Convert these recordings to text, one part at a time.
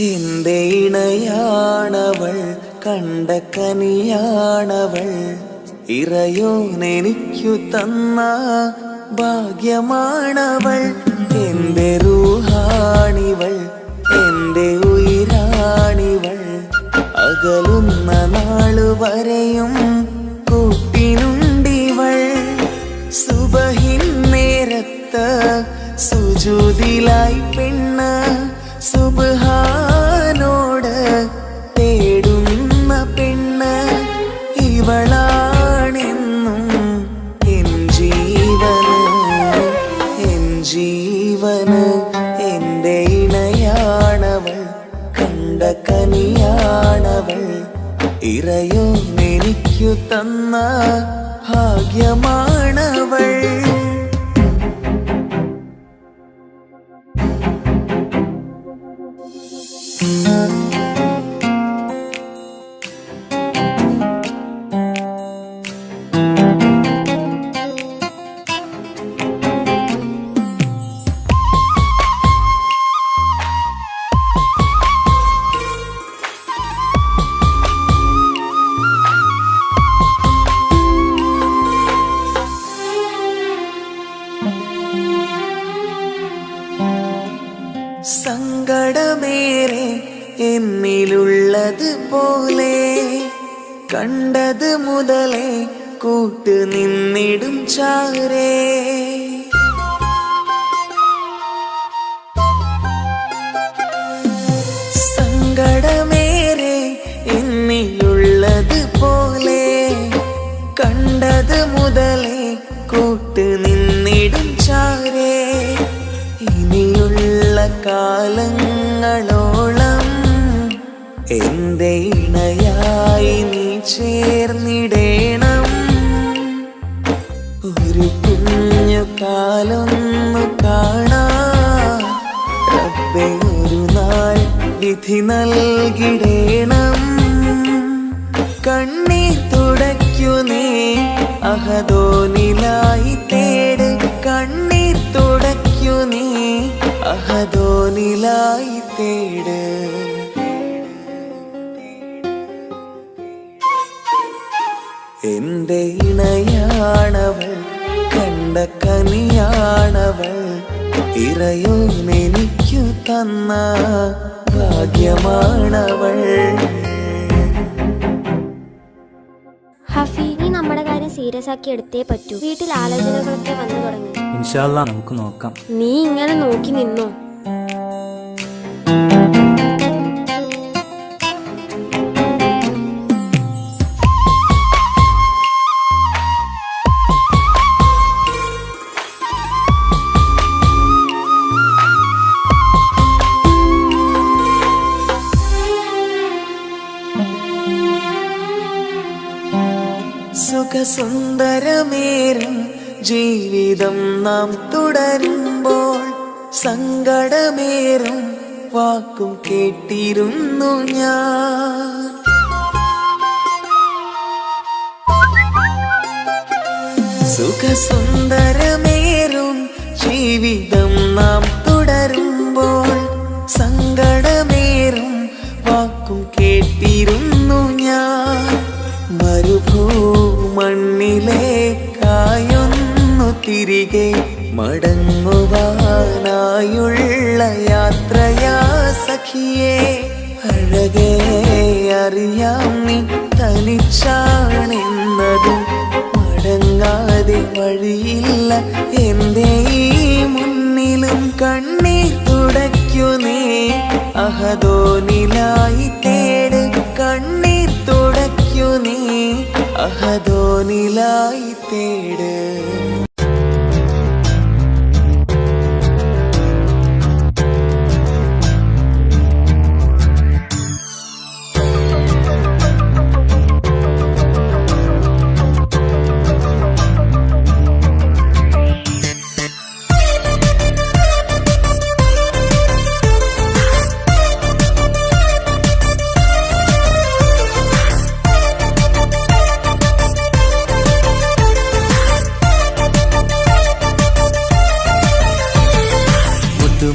എന്റെ ഇണയാണവൾ, കണ്ട കനിയാണവൾ, ഇറയോനെനിക്കു തന്ന ഭാഗ്യമാണവൾ. എന്റെ റൂഹാണിവൾ, എന്റെ ഉയിരാണിവൾ, അകലുന്ന നാളുവരെയും കൂട്ടിനുണ്ടിവൾ. സുബഹിൻ നേരത്ത് സുജൂദിലായി പെണ്ണ് സുബ്ഹാനോട് തേടുന്ന പെണ്ണ് ഇവളാണെന്നും എൻ ജീവന്, എൻ ജീവന്. എന്റെ ഇണയാണവൾ, കണ്ട കനിയാണവൾ, ഇറയോനെനിക്കു തന്ന ഭാഗ്യമാണവൾ. സങ്കടമേറെ എന്നിലുള്ളത് പോലെ കണ്ടത് മുതലേ കൂട്ട് നിന്നിടും ചാരേ. സങ്കടമേറെ എന്നിലുള്ളത് പോലെ കണ്ടത് മുതലേ കൂട്ട് നിന്നിടും ചാരേ. ഇനിയുള്ള കാലങ്ങളോളം എന്റെ ഇണയായി നീ ചേർന്നിടേണം. ഒരു കുഞ്ഞു കാലൊന്നു കാണാൻ റബ്ബേ ഒരു നാൾ വിധി നൽകിടേണം. കണ്ണീർ തുടയ്ക്കു നീ അഹദോനിലായി തേട്, കണ്ണീർ തുടയ്ക്കു നീ അഹദോനിലായി തേട്. എന്റെ ഇണയാണവൾ, കണ്ട കനിയാണവൾ, ഇറയോനെനിക്കു തന്ന ഭാഗ്യമാണവൾ. ഹഫി, നീ നമ്മുടെ കാര്യം സീരിയസ് ആക്കി എടുത്തേ പറ്റൂ. വീട്ടിൽ ആലോചനകളൊക്കെ വന്നു തുടങ്ങി. ഇൻഷാ അല്ലാ നമുക്ക് നോക്കാം. നീ ഇങ്ങനെ നോക്കി നിന്നോ? സുഖസുന്ദരമേറും ജീവിതം നാം തുടരുമ്പോൾ സങ്കടമേറും വാക്കും കേട്ടിരുന്നു ഞാൻ. സുഖസുന്ദരമേറും ജീവിതം നാം തുടരുമ്പോൾ സങ്കടമേറും വാക്കും കേട്ടിരുന്നു ഞാൻ. മരുഭൂമണ്ണിലേക്കായൊന്നു തിരികെ മടങ്ങുവാനായുള്ള യാത്രയാ സഖിയേ. അഴകേ അറിയാം നീ തനിച്ചാണെന്നതും മടങ്ങാതെ വഴിയില്ല എന്റെ ഈ മുന്നിലും. കണ്ണീർ തുടയ്ക്കു നീ അഹദോനിലായി തേട്, കണ്ണീർ തുടയ്ക്കു നീ അഹദോനിലായി തേട്.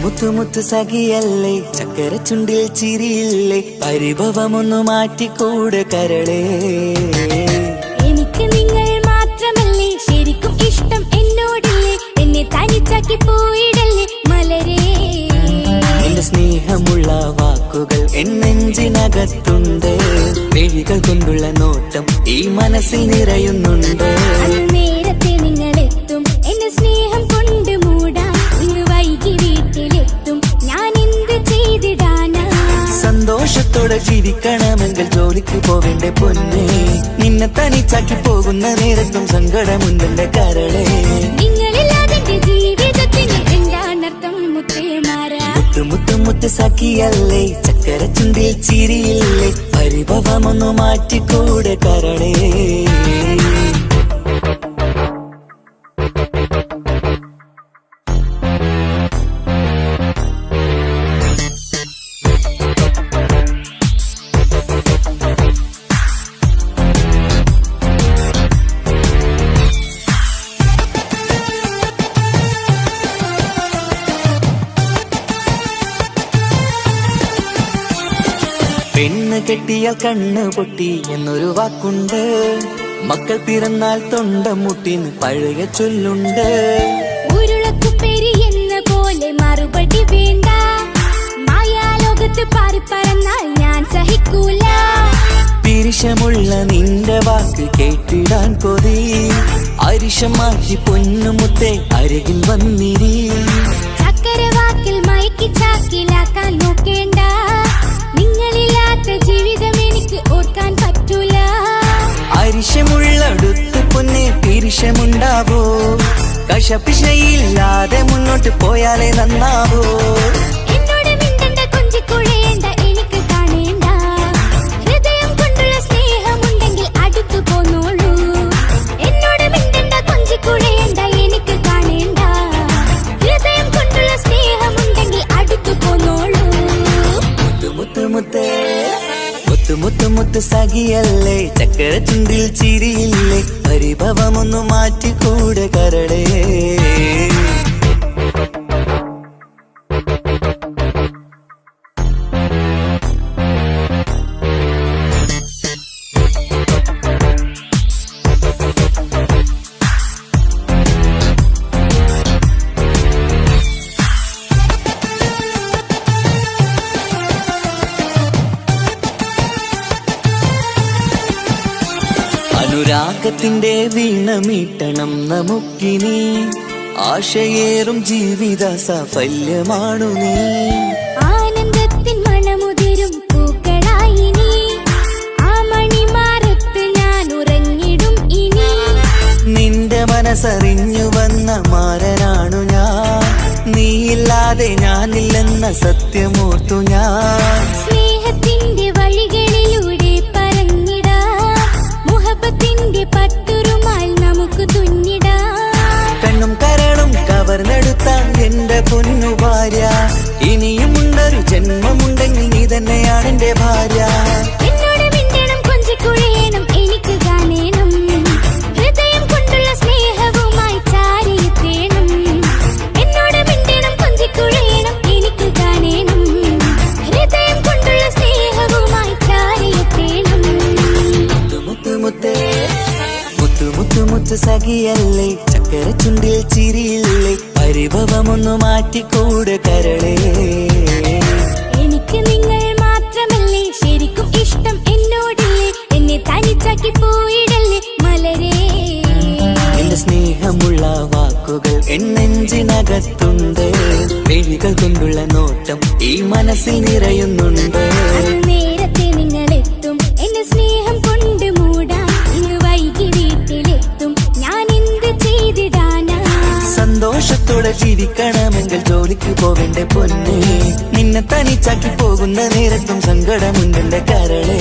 മുത്തു മുത്തു സഖിയല്ലേ, ചക്കര ചുണ്ടിൽ ചിരിയില്ലേ, പരിഭവമൊന്നു മാറ്റിക്കൂടെ കരളേ. എനിക്ക് നിങ്ങൾ മാത്രമല്ലേ ശരിക്കും ഇഷ്ടം എന്നോടില്ലേ, എന്നെ തനിച്ചാക്കി പോയിടല്ലേ മലരേ. എന്റെ സ്നേഹമുള്ള വാക്കുകൾ എന്നെഞ്ചിനകത്തുണ്ട്, മിഴികൾ കൊണ്ടുള്ള നോട്ടം ഈ മനസ്സിൽ നിറയുന്നുണ്ട്. അന്ന് നേരത്തെ നിങ്ങളെത്തും എന്റെ സ്നേഹം കൊണ്ട് മൂടാൻ, ഇന്ന് വൈകി വീട്ടിലെത്തും ഞാൻ എന്ത് ചെയ്തിടാനാ. സന്തോഷത്തോടെ ജീവിക്കണമെങ്കിൽ ജോലിക്ക് പോവേണ്ട പൊന്നേ, നിന്നെ തനിച്ചാക്കി പോകുന്ന നേരത്തും സങ്കടമുണ്ടെന്റെ കരളേ. നിങ്ങളില്ലാതെ ജീവിതത്തിന് എന്താണർത്ഥം മുത്തേമാരാ. മുത്തു മുത്ത് സഖിയല്ലേ, ചക്കര ചുണ്ടിൽ ചിരിയില്ലേ, പരിഭവമൊന്നു മാറ്റിക്കൂടെ കരളേ. പെണ്ണ് കെട്ടിയാൽ കണ്ണ് പൊട്ടി എന്നൊരു വാക്കുണ്ട്, മക്കൾ പിറന്നാൽ തൊണ്ട മുട്ടിന് പഴയ ചൊല്ലുണ്ട്. ഉരുളക്കുപ്പേരി എന്ന പോലെ മറുപടി വേണ്ട, മായാലോകത്ത് പാറിപ്പറന്നാൽ ഞാൻ സഹിക്കൂല. പിരിശമുള്ള നിന്റെ വാക്ക് കേട്ടിടാൻ കൊതി, അരിശം മാറ്റി പൊന്നുമുത്തേ അരികിൽ വന്നിരി. ചക്കര വാക്കിൽ മയക്കി ചാക്കിലാക്കാൻ നോക്കേണ്ട, നിങ്ങളില്ലാത്ത ജീവിതം എനിക്ക് ഓർക്കാൻ പറ്റൂല. അരിശമുള്ളടുത്ത് പൊന്നെ പിരിശമുണ്ടാവോ, കശപിശയില്ലാതെ മുന്നോട്ട് പോയാലേ നന്നാവോ. എന്നോട് മിണ്ടണ്ട കൊഞ്ചിക്കുഴയേണ്ട എനിക്ക് കാണേണ്ട, ഹൃദയം കൊണ്ടുള്ള സ്നേഹമുണ്ടെങ്കിൽ അടുത്തു പോന്നോളൂ. എന്നോട് മിണ്ടണ്ട കൊഞ്ചിക്കുഴയേണ്ട എനിക്ക് കാണേണ്ട, ഹൃദയം കൊണ്ടുള്ള സ്നേഹമുണ്ടെങ്കിൽ അടുത്തു പോന്നോളൂ. മുത്തു മുത്ത് സഖിയല്ലേ, ചക്കര ചുണ്ടിൽ ചിരിയില്ലേ, പരിഭവമൊന്നു മാറ്റിക്കൂടെ കരളേ. അനുരാഗത്തിന്റെ വീണമീട്ടണം നമുക്കിനി, ആശയേറും ജീവിത സാഫല്യമാണു നീ. ആനന്ദത്തിൻ മണമുതിരും പൂക്കളായി നീ, ആ മണിമാറത്ത് ഞാൻ ഉറങ്ങിടും ഇനി. നിന്റെ മനസ്സറിഞ്ഞു വന്ന മാരനാണു ഞാൻ, നീയില്ലാതെ ഞാനില്ലെന്ന സത്യമോർത്തു ഞാൻ. സ്നേഹത്തിന്റെ വഴികളിലൂടെ പറഞ്ഞിടാം, മുഹബത്തിന്റെ പട്ടുറുമാൽ നമുക്ക് തുന്നിടാം. കണ്ണും കരളും കവർന്നെടുത്ത എന്റെ പൊന്നു ഭാര്യ, ഇനിയുമുണ്ടൊരു ജന്മമുണ്ടെങ്കിൽ നീ തന്നെയാണ് എന്റെ ഭാര്യ. എന്നോട് മിണ്ടണം കൊഞ്ചിക്കുഴയണം എനിക്ക് കാണേണം, ഹൃദയം കൊണ്ടുള്ള സ്നേഹവുമായി ചാരിയെത്തേണം. എന്നോട് മിണ്ടണം കൊഞ്ചിക്കുഴയണം എനിക്ക് കാണേണം, ഹൃദയം കൊണ്ടുള്ള സ്നേഹവുമായി ചാരിയെത്തേണം. മുത്തു മുത്ത് സഖിയല്ലേ, ചക്കര ചുണ്ടിൽ ചിരിയില്ലേ, പരിഭവമൊന്നു മാറ്റിക്കൂടെ കരളേ. എനിക്ക് നിങ്ങൾ മാത്രമല്ലേ ശരിക്കും ഇഷ്ടം എന്നോടില്ലേ, എന്നെ തനിച്ചാക്കി പോയിടല്ലേ മലരേ. എന്റെ സ്നേഹമുള്ള വാക്കുകൾ എന്നെഞ്ചിനകത്തുണ്ട്, മിഴികൾ കൊണ്ടുള്ള നോട്ടം ഈ മനസ്സിൽ നിറയുന്നുണ്ട്. അന്ന് നേരത്തെ നിങ്ങളെത്തും എന്റെ സ്നേഹം കൊണ്ട് മൂടാൻ, ഇന്ന് വൈകി വീട്ടിലെത്തും ഞാൻ എന്ത് ചെയ്തിടാനാ. സന്തോഷത്തോടെ ജീവിക്കണമെങ്കിൽ ജോലിക്ക് പോവേണ്ട പൊന്നേ, നിന്നെ തനിച്ചാക്കി പോകുന്ന നേരത്തും സങ്കടമുണ്ടെന്റെ കരളേ.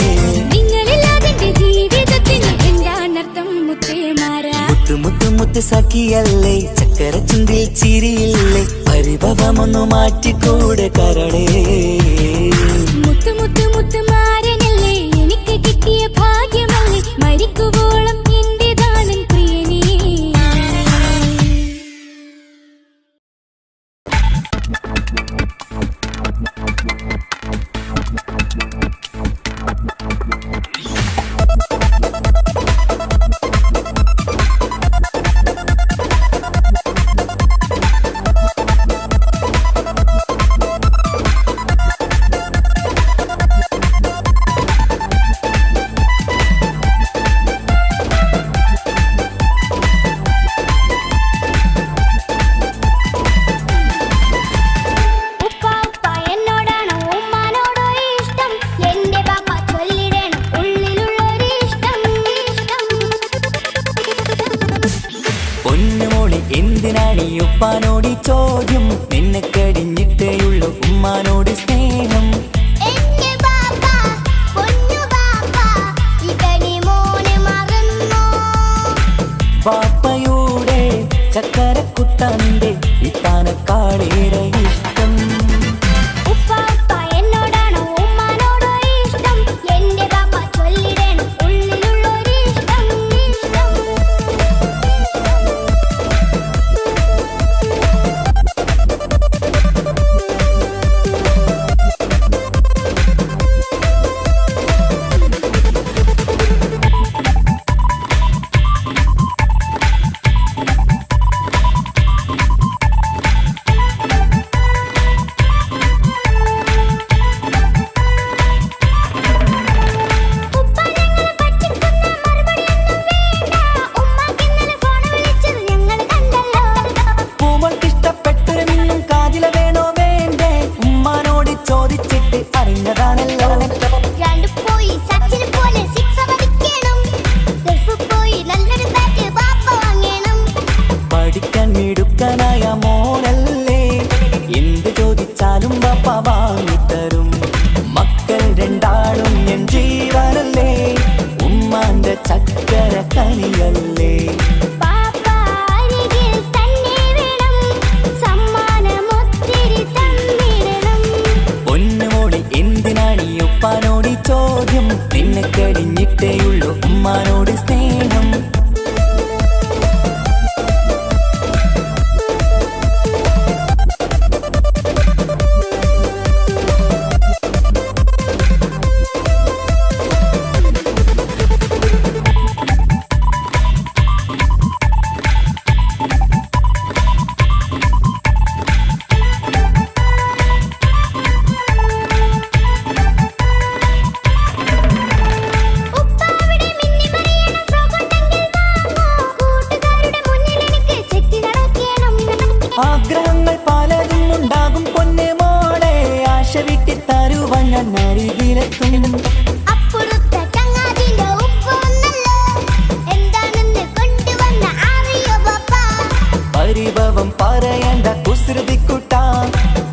നിങ്ങളില്ലാതെ ജീവിതത്തിന് എന്താണർത്ഥം മുത്തേമാരാ. മുത്ത് സഖിയല്ലേ, ചക്കര ചുണ്ടിൽ ചിരിയില്ലേ, പരിഭവമൊന്നു മാറ്റിക്കൂടെ കരളേ. മുത്ത് മുത്ത് മുത്ത് മാരനല്ലേ, എനിക്ക് കിട്ടിയ ഭാഗ്യമല്ലേ, മരിക്കുവോളം എന്റേതാണ് പ്രിയനേ. എന്തിനാണീ ഉപ്പാനോടി ചോദ്യം നിന്നെ കഴിഞ്ഞിട്ടേയുള്ളൂ ഉമ്മാനോട് സ്നേഹം പാപ്പയുടെ ചക്കരക്കുട്ടന്റെ ഇത്താനക്കാളേറെ ഇഷ്ടം പഠിക്കാൻ മിടുക്കനായ മോനല്ലേ എന്ത് ചോദിച്ചാലും പാപ്പ വാങ്ങിത്തരും മക്കൾ രണ്ടാളും എൻ ജീവനല്ലേ ഉമ്മാന്റെ ചക്കര കനിയല്ലേ പൊന്നുമോളി എന്തിനാണീ ഉപ്പാനോട് ചോദ്യം നിന്നെ കഴിഞ്ഞിട്ടേയുള്ളൂ ഉമ്മാനോട് സ്നേഹം ആഗ്രഹങ്ങൾ പലതും ഉണ്ടാകും പൊന്നെ മോളെ ആശ വിട്ടി തരുവാൻ ഞാൻ അരികിലെത്തും പരിഭവം പറയണ്ട കുസൃതിക്കുട്ട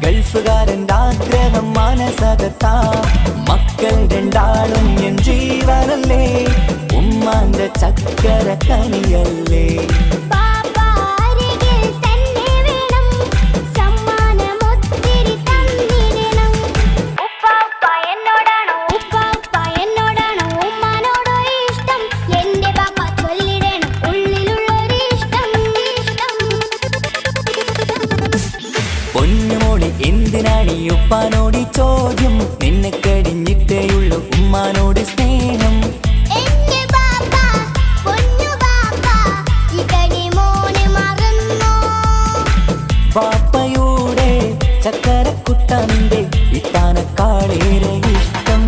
ഗൾഫുകാരൻ്റെ ആഗ്രഹം മനസ്സകത്താ മക്കൾ രണ്ടാളും എൻ ജീവനല്ലേ ഉമ്മാന്റെ ചക്കര കനിയല്ലേ പൊന്നുമോളി എന്തിനാണീ ഉപ്പാനോട് ചോദ്യം നിന്നെ കഴിഞ്ഞിട്ടേയുള്ളൂ ഉമ്മാനോട് സ്നേഹം പാപ്പയുടെ ചക്കരക്കുട്ടന്റെ ഇത്താനക്കാളേറെ ഇഷ്ടം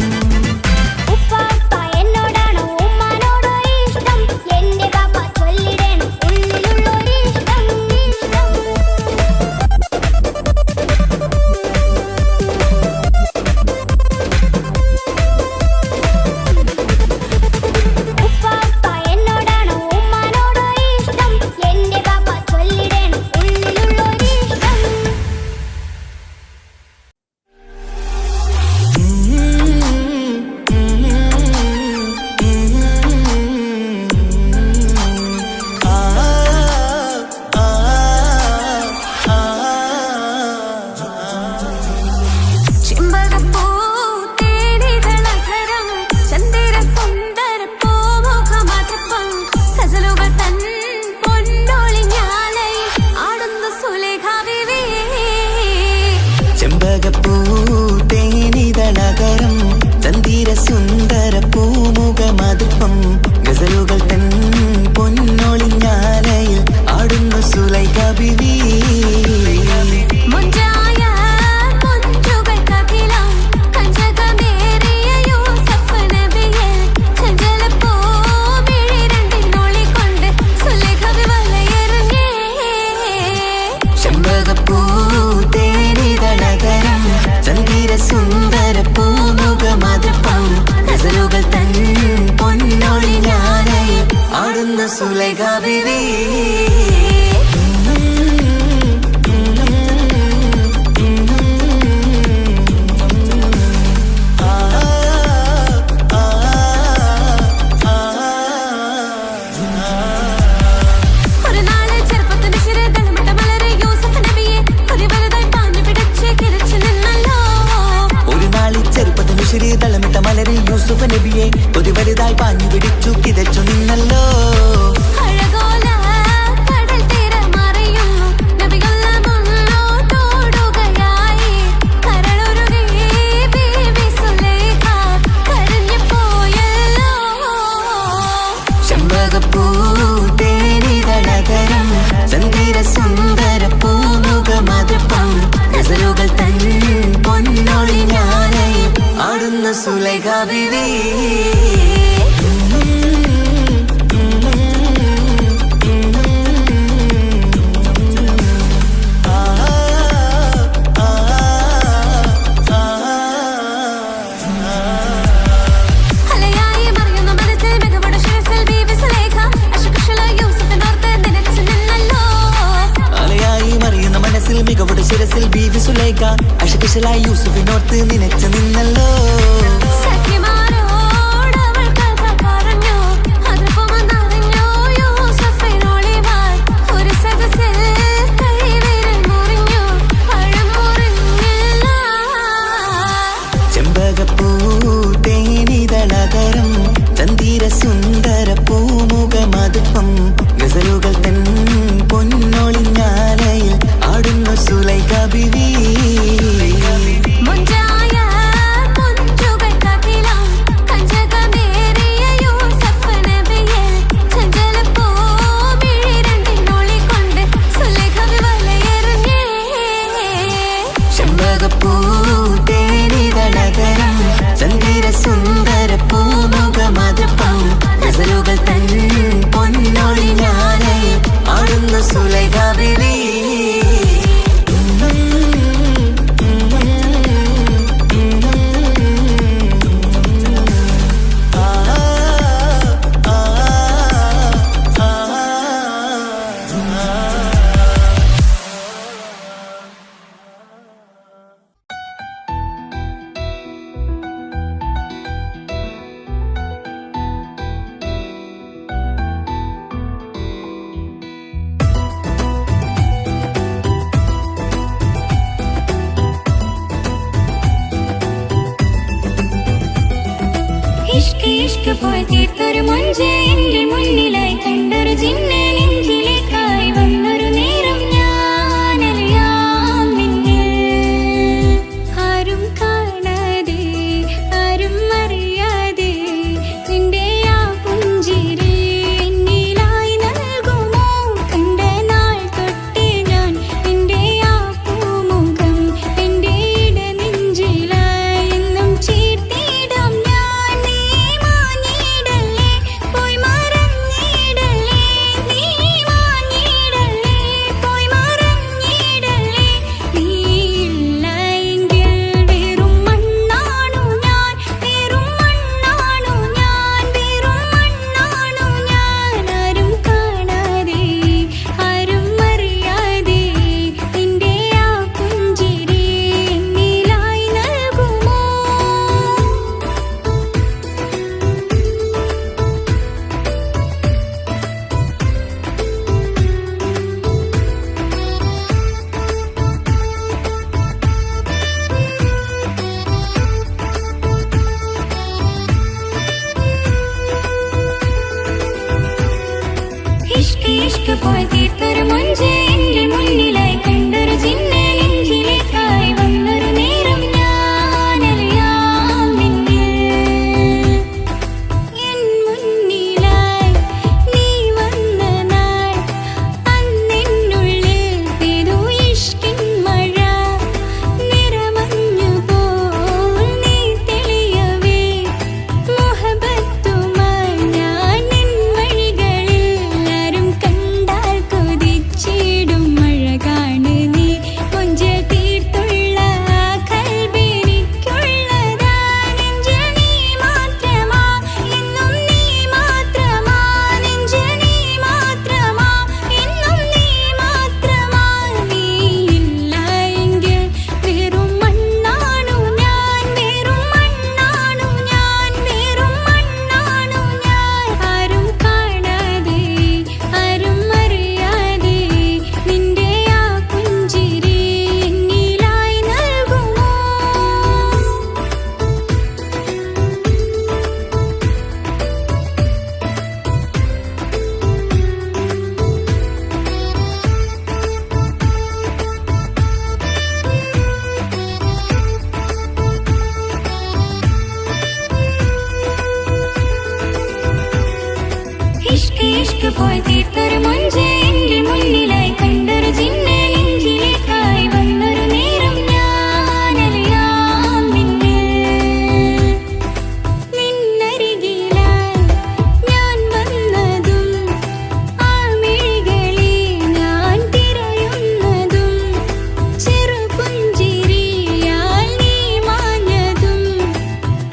ചെമ്പകപ്പൂ തേനിതളകരം ചന്ദിര സുന്ദര പൂമുഖ മധുപ്പം ഗസലുകൾ തൻ പൊന്നൊളിഞ്ഞാലയിൽ ആടുന്നു സുലൈഖ ബീവി സുന്ദര പൂമുഖ മധുപ്പം ഗസലുകൾ തൻ പൊന്നൊളിഞ്ഞാലയിൽ ആടുന്ന സുലൈഖ ബീവി തളമിട്ട മലരെ യൂസുഫ് നബിയെ കൊതി വലുതായി പാഞ്ഞു പിടിച്ചു കിതച്ചു നിന്നല്ലോ ചെമ്പകപ്പൂ തേനിതളകരം ചന്ദിര സുന്ദര പൂമുഖ മധുപ്പം ഗസലുകൾ തൻ പൊന്നൊളിഞ്ഞാലയിൽ ആടുന്ന സുലൈഖ ബീവി മികവുടെ ശിരസിൽ ബീവി സുലൈഖ അശകുശലായി യൂസുഫിനോർത്ത് നിനച്ചു നിന്നല്ലോ ചെമ്പകപ്പൂ തേനിതളകരം ചന്ദിര സുന്ദര പൂമുഖ മധുപ്പം ഗസലുകൾ തൻ പൊന്നൊളിഞ്ഞാലയിൽ ആടുന്നു സുലൈഖ ബീവി ചെമ്പകപ്പൂ തേനിതളകരം ചന്ദിര സുന്ദര പൂമുഖ മധുപ്പം ഗസലുകൾ തൻ പൊന്നൊളിഞ്ഞാലയിൽ ആടുന്നു സുലൈഖ ബീവി ഇഷ്ക് പോയി തീർത്തൊരു മൊഞ്ച് എന്റെ മുന്നിലായി കണ്ടൊരു ജിന്നെ നെഞ്ചിലേക്കായി വന്നൊരു നേരം ഞാനറിയാം നിന്നിൽ ആരും കാണാതെ ആരും അറിയാതെ നിന്റെ ആ പുഞ്ചിരി എന്നിലായി നൽകുമോ കണ്ട നാൾ തൊട്ടേ ഞാൻ നിന്റെ ആ പൂമുഖം എന്റെ ഇടനെഞ്ചിലായി എന്നും ചേർത്തിടാം ഞാൻ നീ മാഞ്ഞിടല്ലേ പോയി മറന്നിടല്ലേ നീ പോയി തീർത്തൊരു മൊഞ്ച് എന്റെ മുന്നിലായി കണ്ടൊരു ജിന്നെ നെഞ്ചിലേക്കായി വന്നൊരു നേരം ഞാനറിയാം നിന്നരികിലായി ഞാൻ വന്നതും ആ മിഴികളെ ഞാൻ തിരയുന്നതും ചെറുപുഞ്ചിരിയാൽ നീ മാഞ്ഞതും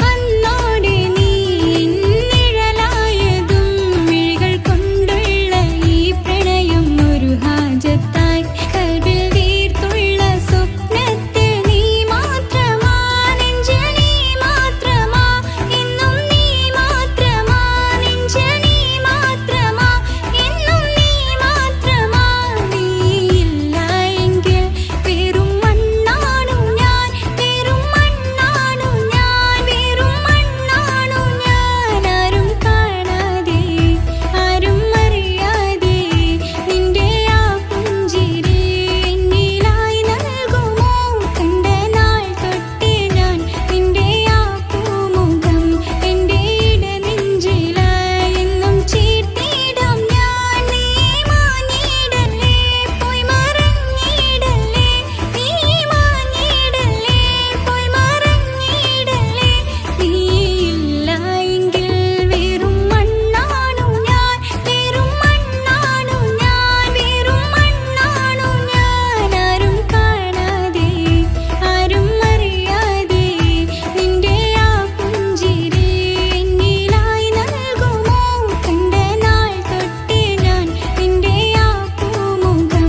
അന്നോടെ നീ നിഴലായതും മിഴികൾ കൊണ്ടുള്ള ഈ പ്രണയം ഒരു ഹാജത്തായി കൽവിൽ തീർത്തുള്ള സ്വപ്നത്തിൽ നീ മാത്രമാ നെഞ്ചിൽ നീ മാത്രമാ എന്നും നീ മാത്രമാ നെഞ്ചിൽ നീ മാത്രമാ എന്നും നീ മാത്രമാ നീയില്ല എങ്കിൽ വെറും മണ്ണാണു ഞാൻ വെറും മണ്ണാണു ഞാൻ വെറും മണ്ണാണു ഞാൻ ആരും കാണാതെ ആരും അറിയാതെ നിന്റെ ആ പുഞ്ചിരി എന്നിലായി നൽകുമോ കണ്ട നാൾ തൊട്ടേ ഞാൻ നിന്റെ ആ പൂമുഖം എന്റെ ഇടനെഞ്ചിലായി എന്നും ചേർത്തിടാം ഞാൻ നീ മാഞ്ഞിടല്ലേ പോയി മറഞ്ഞിടല്ലേ നീ മാഞ്ഞിടല്ലേ പോയി മറഞ്ഞിടല്ലേ നീയില്ല എങ്കിൽ വെറും മണ്ണാണു ഞാൻ വെറും മണ്ണാണു ഞാൻ വെറും മണ്ണാണു ഞാൻ ആരും കാണാതെ ആരും അറിയാതെ നിന്റെ ആ പുഞ്ചിരി എന്നിലായി നൽകുമോ കണ്ട നാൾ തൊട്ടേ ഞാൻ നിന്റെ ആ പൂമുഖം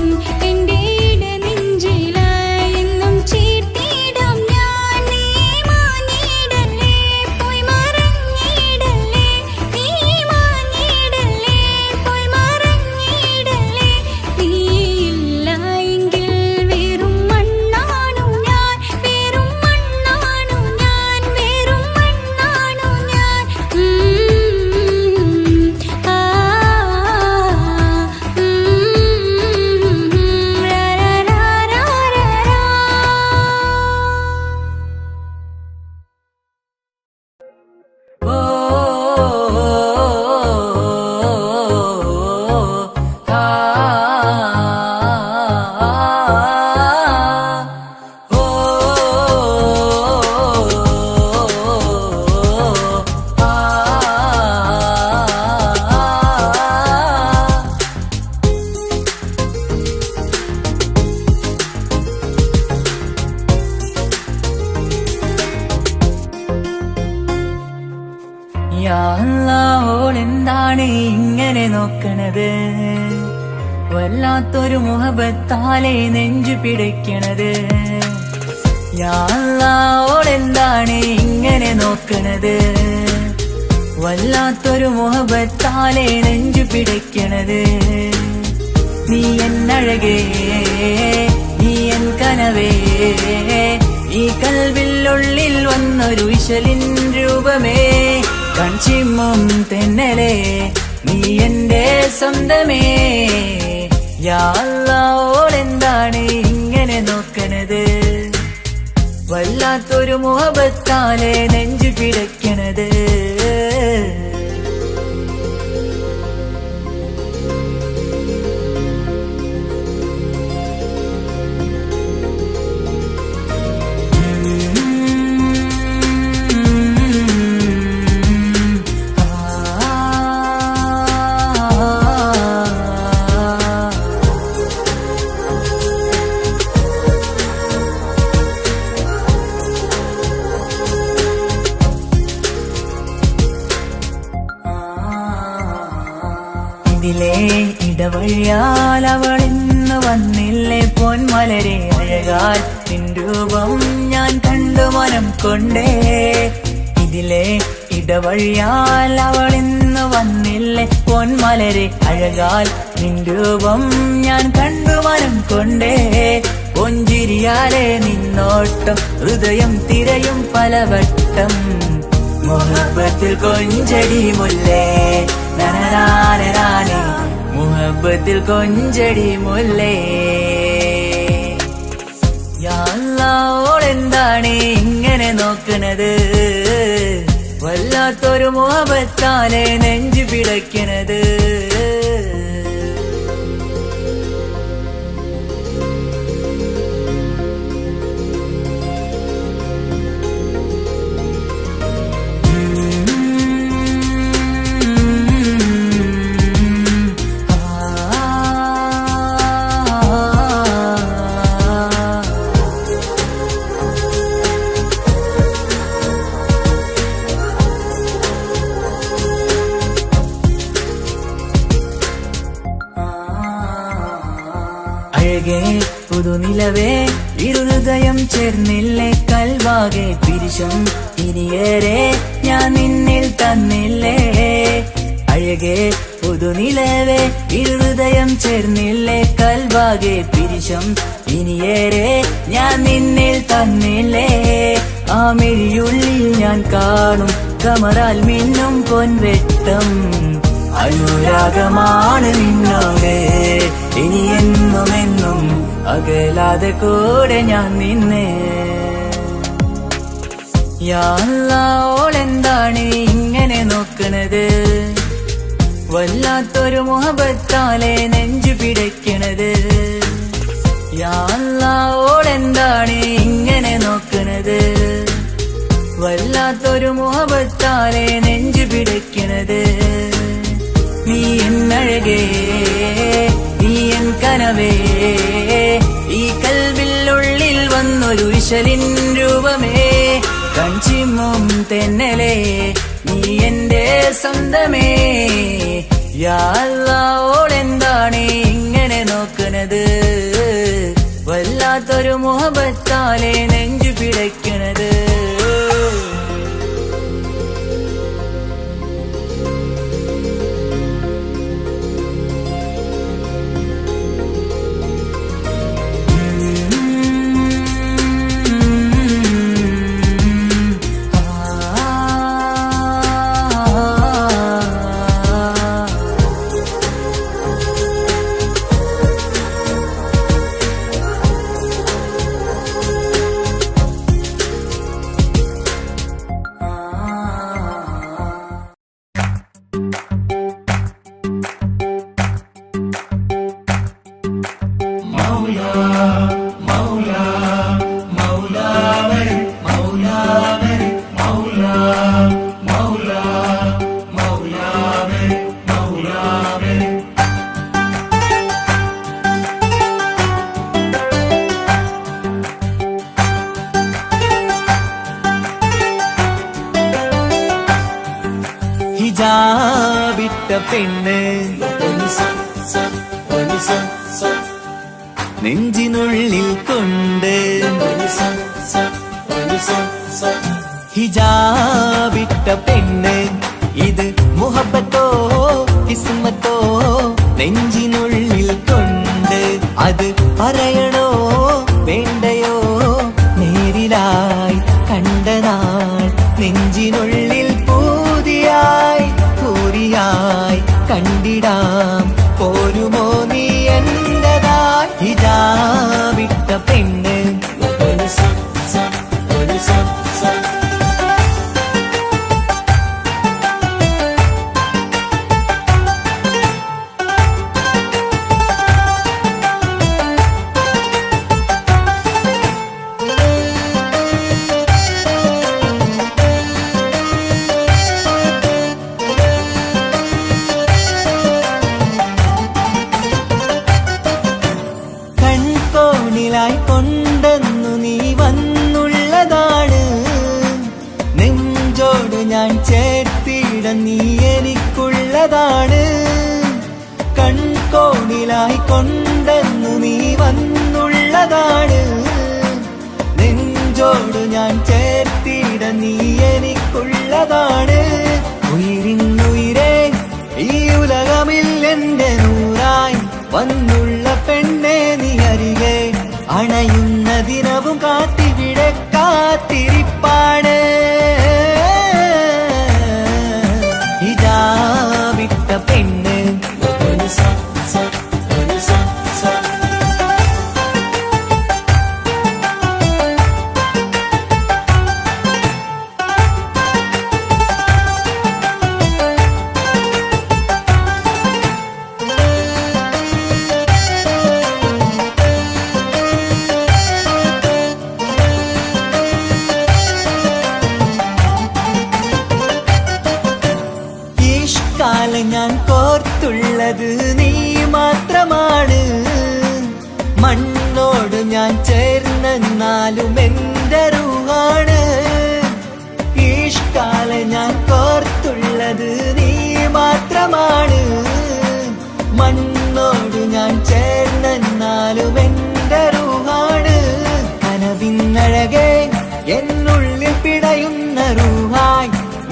എന്റെ ഇടനെഞ്ചിലായി എന്നും ചേർത്തിടാം ഞാൻ നീ മാഞ്ഞിടല്ലേ പോയി മറഞ്ഞിടല്ലേ നീ മാഞ്ഞിടല്ലേ പോയി മറഞ്ഞിടല്ലേ നീയില്ല എങ്കിൽ വെറും മണ്ണാണു ഞാൻ വെറും മണ്ണാണു ഞാൻ വെറും മണ്ണാണു ഞാൻ ഓ ആ ഓ ഓളെന്താണ് ഇങ്ങനെ നോക്കണത് വല്ലാത്തൊരു മുഹബത്താലെ നെഞ്ചു പിടയ്ക്കണത് ഓളെന്താണ് ഇങ്ങനെ നോക്കണത് വല്ലാത്തൊരു മുഹബത്താലെ നെഞ്ചു പിടയ്ക്കണത് നീ എന്നഴകേ നീ എൻ കനവേ ഈ കൽവില്ലുള്ളിൽ വന്നൊരു വിശലിൻ രൂപമേ കൺചിമ്മും തെന്നലേ നീ എന്റെ സ്വന്തമേ ഓളെന്താണ് ഇങ്ങനെ നോക്കണത് വല്ലാത്തൊരു മുഹബത്താലെ നെഞ്ചു പിടയ്ക്കണത് ഇതിലെ ഇടവഴിയാൽ അവളിന്ന് വന്നില്ലേ പൊന്മലരെ അഴകാൽ നിൻ രൂപം ഞാൻ കണ്ടു മനം കൊണ്ടേ ഇതിലെ ഇടവഴിയാൽ അവളിന്ന് വന്നില്ലേ പൊന്മലരെ അഴകാൽ നിൻ രൂപം ഞാൻ കണ്ടു മനം കൊണ്ടേ പൊഞ്ചിരിയാലെ നിന്നോട്ടം ഹൃദയം തിരയും പലവട്ടം മുഹബത്തിൽ കൊഞ്ചടി മുല്ലേ നനനാനേ മുഹബത്തിൽ കൊഞ്ചടി മുല്ലേ ഓളെന്താണ് ഇങ്ങനെ നോക്കണത് വല്ലാത്തൊരു മുഹബത്താലെ നെഞ്ചു പിടയ്ക്കണത് പുതുനിലവേ ഇരുഹൃദയം ചേർന്നില്ലേ കൽവാകെ പിരിശം ഇനിയേറെ ഞാൻ നിന്നിൽ തന്നില്ലേ അഴകേ പുതുനിലവേ ഇരുഹൃദയം ചേർന്നില്ലേ കൽവാകെ പിരിശം ഇനിയേറെ ഞാൻ നിന്നിൽ തന്നില്ലേ ആ മിഴിയുള്ളിൽ ഞാൻ കാണും കമറാൽ മിന്നും പൊൻവെട്ടം അനുരാഗമാണ് നിന്നോട് ഇനി എന്നുമെന്നും അകലാതെ കൂടെ ഞാൻ നിന്നെ യാ അല്ലാഹ് ഓളെന്താണ് ഇങ്ങനെ നോക്കണത് വല്ലാത്തൊരു മുഹബത്താലെ നെഞ്ചു പിടയ്ക്കണത് യാ അല്ലാഹ് ഓളെന്താണ് ഇങ്ങനെ നോക്കണത് വല്ലാത്തൊരു മുഹബത്താലെ നെഞ്ചു പിടയ്ക്കണത് നീ എന്നഴകേ നീ എൻ കനവേ ഈ കൽവിനുള്ളിൽ വന്നൊരു വിശലിൻ രൂപമേ കൺചിമ്മും തെന്നലേ നീ എന്റെ സ്വന്തമേ യാ അല്ലാഹ് ഓളെന്താണ് ഇങ്ങനെ നോക്കണത് വല്ലാത്തൊരു മുഹബത്താലെ നെഞ്ചു പിടയ്ക്കണത് ഹിജാബിട്ട പെണ്ണ് നെഞ്ചിനുള്ളിൽ കൊണ്ട് ഹിജാബിട്ട പെണ്ണ് ഇത് മുഹബത്തോ കിസ്മത്തോ നെഞ്ചിനുള്ളിൽ കൊണ്ട് അത് പറയണോ വേണ്ടയോ നേരിലായി കണ്ട നാൾ നെഞ്ചിനുള്ളിൽ പൂതിയായി പൂരിയായി കണ്ടിടാം പോരുമോ നീ എന്റതായി ഹിജാബിട്ട പെണ്ണ് കൺകോണിലായി കൊണ്ടെന്നു നീ വന്നുള്ളതാണ് നെഞ്ചോട് ഞാൻ ചേർത്തിട നീ എനിക്കുള്ളതാണ് കൺകോണിലായി കൊണ്ടെന്നു നീ വന്നുള്ളതാണ് നെഞ്ചോട് ഞാൻ ചേർത്തിട നീ എനിക്കുള്ളതാണ് ഉയിരിന്നുയിരേ ഈ ഉലകമിൽ എന്റെ നൂറായി വന്നുള്ള പെണ്ണെ നീ അരികെ അണയുന്ന ദിനവും കാത്തിവിടെ കാത്തിരിപ്പാണ് ഹിജാബിട്ട പെണ്ണ് കാലം ഞാൻ കോർത്തുള്ളത് നീ മാത്രമാണ് മണ്ണോട് ഞാൻ ചേർന്നെന്നാലും എന്റെ റൂഹാണ് ഈഷ്കാലം ഞാൻ കോർത്തുള്ളത് നീ മാത്രമാണ് മണ്ണോട് ഞാൻ ചേർന്നെന്നാലും എന്റെ റൂഹാണ് അതിനഴകെ എന്നുള്ളിൽ പിടയുന്ന റൂഹായി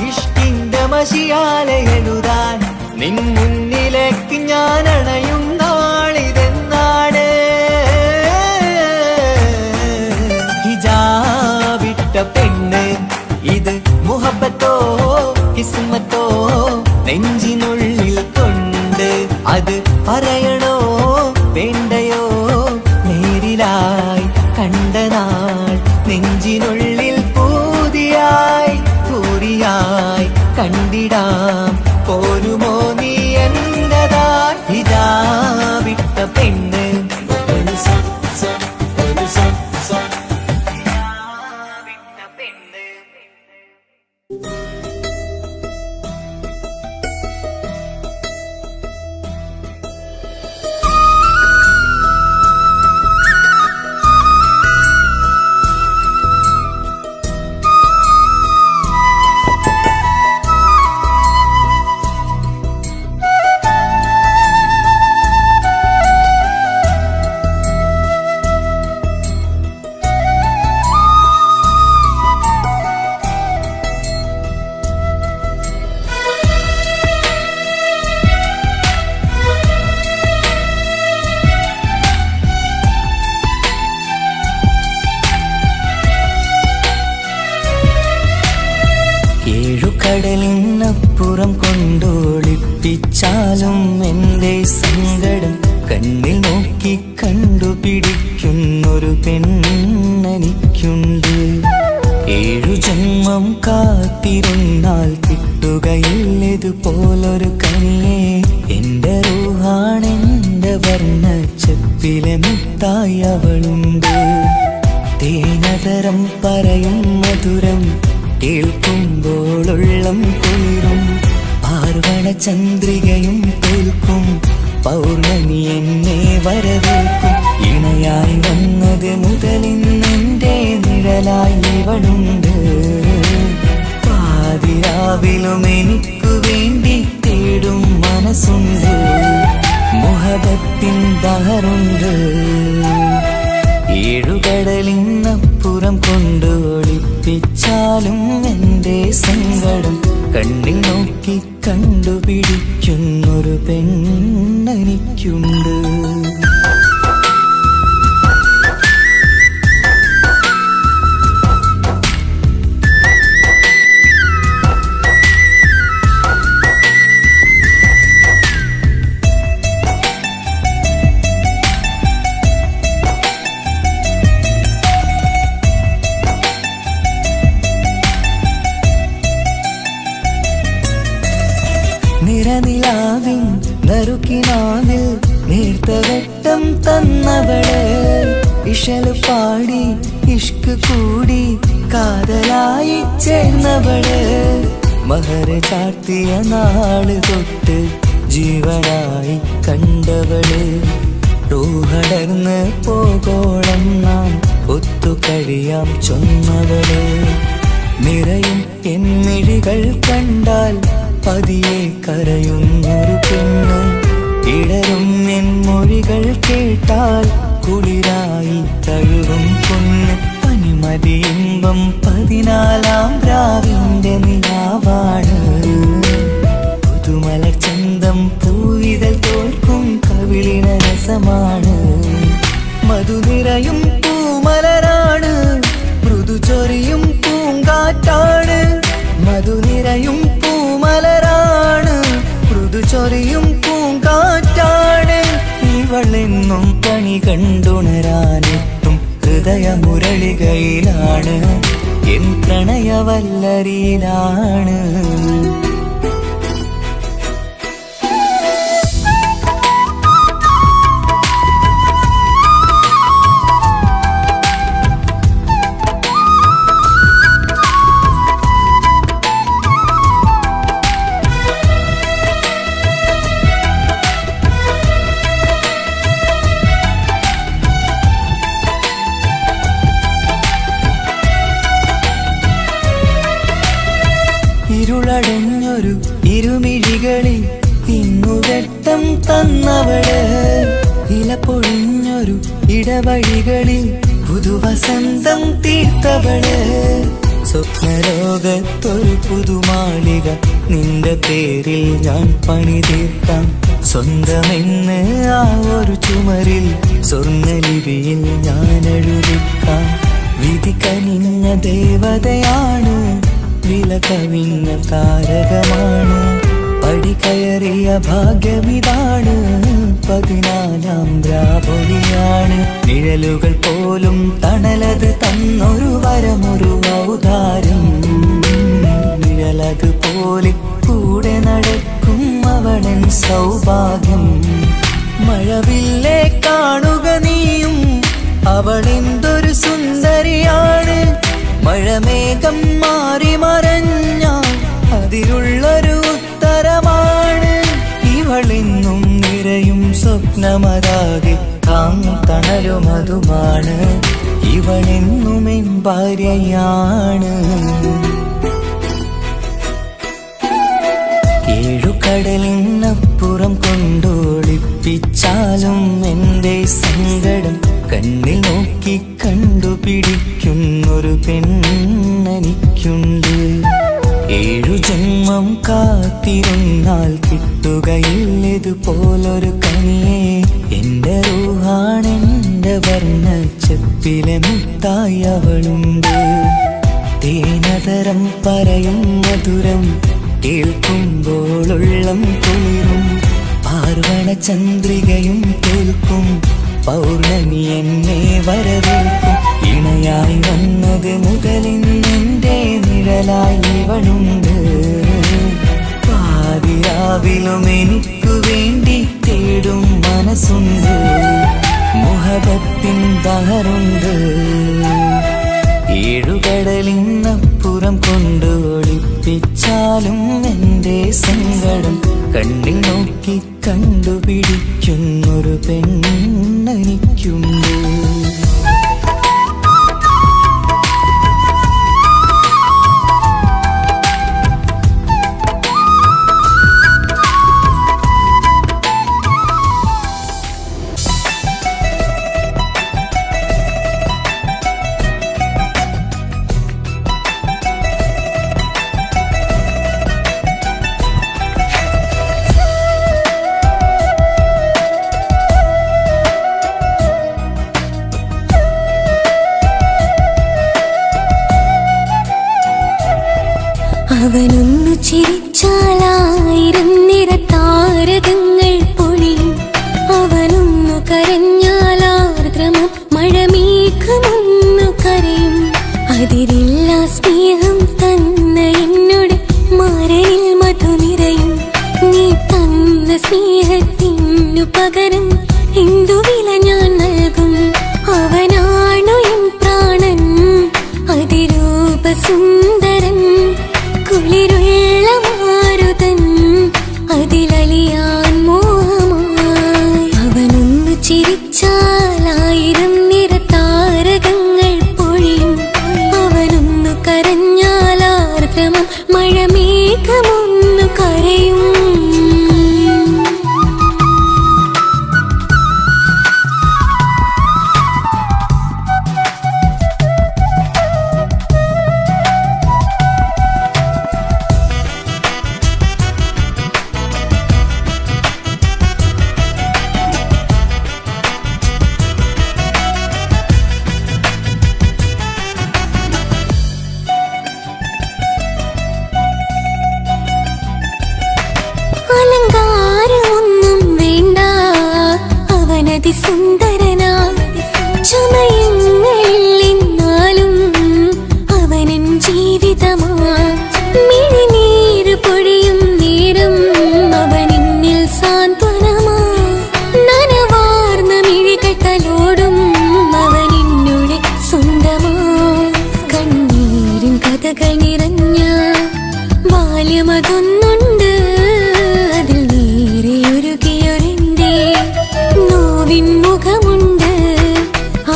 ഇഷ്കിന്റെ മഷിയാലെ എഴുതാൻ നിൻ മുന്നിലേക്ക് ഞാൻ അണയും നാളിതെന്നാണ്. ഹിജാബിട്ട പെണ്ണ് ഇത് മുഹബത്തോ കിസ്മത്തോ നെഞ്ചിനുള്ളിൽ കൊണ്ട് അത് പറയണോ വേണ്ടയോ നേരിലായി കണ്ട നാൾ നെഞ്ചിനുള്ളിൽ പൂതിയായി പൂരിയായി കണ്ടിടാം പോരുമോ നീ എന്നതായി. ഹിജാബിട്ട പെണ്ണ് കടലിനപ്പുറം കൊണ്ടോളിപ്പിച്ചാലും എൻ്റെ സങ്കടം കണ്ണിൽ നോക്കി കണ്ടുപിടിക്കുന്നൊരു പെണ്ണെനിക്കുണ്ട്. 7 ജന്മം കാത്തിരുന്നാൽ കിട്ടുകയില്ലതുപോലൊരു കനിയെ എൻ്റെ റൂഹാണെൻ്റെ വർണ്ണച്ചപ്പിലെ മുത്തായി അവളുണ്ട്. തേനതരം പറയും മധുരം കേൾക്കുമ്പോളുള്ളം കുളിരും പാർവണ ചന്ദ്രികയും തോൽക്കും പൗർണമി എന്നെ വരവേൽക്കും. ഇണയായി വന്നത് മുതലിന്നെൻ്റെ നിഴലായി ഇവളുണ്ട്. പാതിരാവിലും എനിക്കു വേണ്ടി തേടും മനസ്സുണ്ട്. മുഹബത്തിൻ ബഹറുണ്ട്. 7 കടലിനപ്പുറം കൊണ്ട് ഒളിപ്പിച്ചാലും എൻ്റെ സങ്കടം കണ്ണിൽ നോക്കി കണ്ടുപിടിക്കുന്നൊരു പെണ്ണെനിക്കുണ്ട്. നിറനിലാവിൻ നറുക്കിനാവിൽ നേർത്ത വെട്ടം തന്നവള് ഇഷല് പാടി ഇഷ്ക് കൂടി കാതലായി ചേർന്നവള് മഹർ ചാർത്തിയ നാള് തൊട്ട് ജീവനായി കണ്ടവള് റൂഹടർന്ന് പോകോളം നാം ഒത്തു കഴിയാം ചൊന്നവള് നിറയും എന്നിഴികൾ കണ്ടാൽ പതിയെ കരയുന്നൊരു പെണ്ണ് ഇടരും എൻ മൊഴികൾ കേട്ടാൽ കുളിരായി തഴുകും പൊന്ന് പനിമതിയിമ്പം 14-ാം രാവിന്റെ നിലാവാണ് പുതുമലർ ചന്തം പൂവിതൽ തോൽക്കും കവിളിന രസമാണ് മധുനിറയും പൂമലരാണ് മൃദു ചൊരിയും പൂങ്കാറ്റാണ് മധുനിറയും പൂമലരാണ് മൃദു ചൊരിയും പൂങ്കാറ്റാണ് ഇവളെന്നും പണി കണ്ടുണരാനെത്തും ഹൃദയമുരളികയിലാണ് എൻ പ്രണയവല്ലരിയിലാണ് ഇരുളടഞ്ഞൊരു ഇരുമിഴികളിൽ ഇന്നു വെട്ടം തന്നവള് ഇല പൊഴിഞ്ഞൊരു ഇടവഴികളിൽ പുതുവസന്തം തീർത്തവള് സ്വപ്നലോകത്തൊരു പുതുമാളിക നിന്റെ പേരിൽ ഞാൻ പണി തീർക്കാം സ്വന്തമെന്ന് ആ ഒരു ചുമരിൽ സ്വർണ്ണലിപിയിൽ ഞാൻ എഴുതിക്കാം വിധി കനിഞ്ഞ ദേവതയാണ് വില കവിഞ്ഞ താരകമാണ് പടി കയറിയ ഭാഗ്യമിതാണ് 14ാം രാപൊലിയാണ് നിഴലുകൾ പോലും തണലത് തന്നൊരു വരമൊരു ഔദാര്യം നിഴലതുപോലെ കൂടെ നടക്കും അവളൻ സൗഭാഗ്യം മഴവില്ലേ കാണുക നീയും അവളെന്തൊരു സുന്ദരിയാണ് മഴമേഘം മാറി മറഞ്ഞാൽ അതിലുള്ളൊരു ഉത്തരമാണ് ഇവളെന്നും നിറയും സ്വപ്നമതാകെ താങ്ങും തണലുമതുമാണ് ഇവളെന്നും എൻ ഭാര്യയാണ് ഏഴുകടലിനപ്പുറം കൊണ്ടോളിപ്പിച്ചാലും എൻ്റെ സങ്കടം കണ്ണിൽ നോക്കി കണ്ടുപിടിക്കുന്നൊരു പെണ്ണെനിക്കുണ്ട് 7 ജന്മം കാത്തിരുന്നാൽ കിട്ടുകയില്ലതുപോലൊരു കനിയെ എൻ്റെ റൂഹാണെൻ്റെ വർണ്ണച്ചെപ്പിലെ മുത്തായി അവളുണ്ട് തേനതരം പറയും മധുരം കേൾക്കുമ്പോളുള്ളം കുളിരും പാർവണ ചന്ദ്രികയും കേൾക്കും പൗർണമി എന്നെ വരവേൽക്കും ഇണയായി വന്നത് മുതലിൻ്റെ നിഴലായി ഇവളുണ്ട് പാതിരാവിലും എനിക്കു വേണ്ടി തേടും മനസ്സുണ്ട് മുഹബത്തിൻ ദഹറുണ്ട് ഏഴുകടലിനപ്പുറം കൊണ്ട് ഒളിപ്പിച്ചാലും എൻ്റെ സങ്കടം കണ്ണിൽ നോക്കി കണ്ടുപിടിക്കുന്നൊരു പെണ്ണെനിക്കുണ്ട് അവനൊന്നു ചിരിച്ചാലായിരം നിറതാരകങ്ങൾ പൊഴിയും അവനൊന്നു കരഞ്ഞാലാർദ്രമം മഴമേഘമൊന്നു കരയും അതിരില്ല സ്നേഹം തന്ന എന്നോട് മരണിൽ മധു നിറയും നീ തന്ന സ്നേഹത്തിനു പകരം എന്തു വില ഞാൻ നൽകും അവനാണു എൻ പ്രാണൻ അതിരൂപസുന്ദരൻ കുളിരുള്ള മാരുതൻ അതിലലിയാൻ മോഹമായി അവനൊന്നു ചിരിച്ചാലായിരം നിറതാരകങ്ങൾ പൊഴിയും അവനൊന്നു കരഞ്ഞാലാർദ്രമം മഴമേഘമൊന്നു കരയും അലങ്കാരമൊന്നും വേണ്ട അവനതിസുന്ദരനാ ചമയങ്ങളിൽ എന്നാലും അവനൻ ജീവിതമാ മിഴിനീര് പൊഴിയും നേരം അവനെന്നിൽ സാന്ത്വനമാ നനവാർന്ന മിഴികൾ തലോടും അവനെന്നുടെ സ്വന്തമാ കണ്ണീരിൻ കഥകൾ നിറഞ്ഞ ബാല്യമതൊന്നുണ്ട് അതിൽ നീരെയൊരുകിയൊരെന്റെ നോവിൻ മുഖമുണ്ട്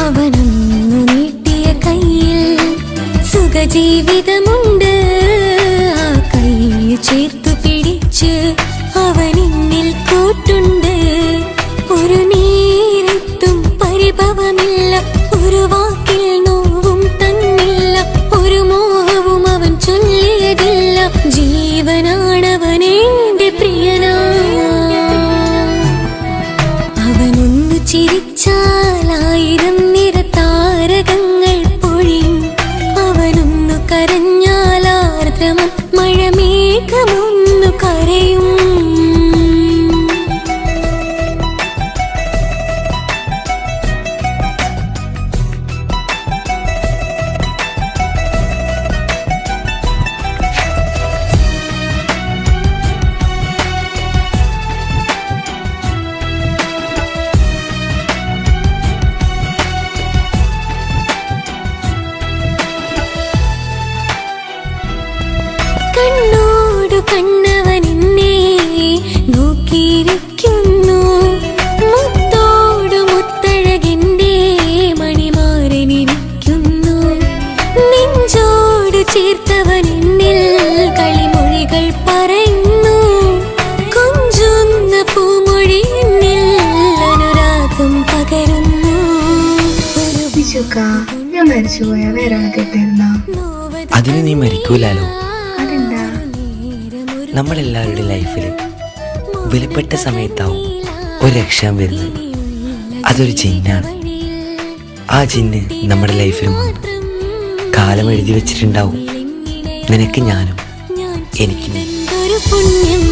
അവനൊന്നു നീട്ടിയ കയ്യിൽ സുഖജീവിതമുണ്ട് ആ കൈ ചേർത്തു പിടിച്ച് അവനെന്നിൽ കൂട്ടുണ്ട് ഒരു നേരത്തും പരിഭവമില്ല ഒരു വാക്ക് കരഞ്ഞാലാർദ്രമം മഴമേഘമൊന്നു കരയും. കണ്ണോടു കണ്ണവൻ എന്നെ നോക്കിയിരിക്കുന്നു, മുത്തോടു മുത്തഴകെന്റെ മണിമാരനിരിക്കുന്നു. നെഞ്ചോടു ചേർത്തവൻ എന്നിൽ കളിമൊഴികൾ പറയുന്നു, കൊഞ്ചുന്ന പൂമൊഴി എന്നിൽ അനുരാഗം പകരുന്നു. ഞാൻ മരിച്ചുപോയാ വേറെ കേട്ടിരുന്ന അതിന് നീ മരിക്കൂലാലോ. അതെന്താ? നമ്മളെല്ലാവരുടെ ലൈഫിൽ വിലപ്പെട്ട സമയത്താവും ഒരു രക്ഷാൻ വരുന്നത്. അതൊരു ജിന്നാണ്. ആ ജിന്ന് നമ്മുടെ ലൈഫിൽ വന്നു കാലം എഴുതി വെച്ചിട്ടുണ്ടാവും. നിനക്ക് ഞാനും എനിക്ക് നീ. ഒരു പുണ്യം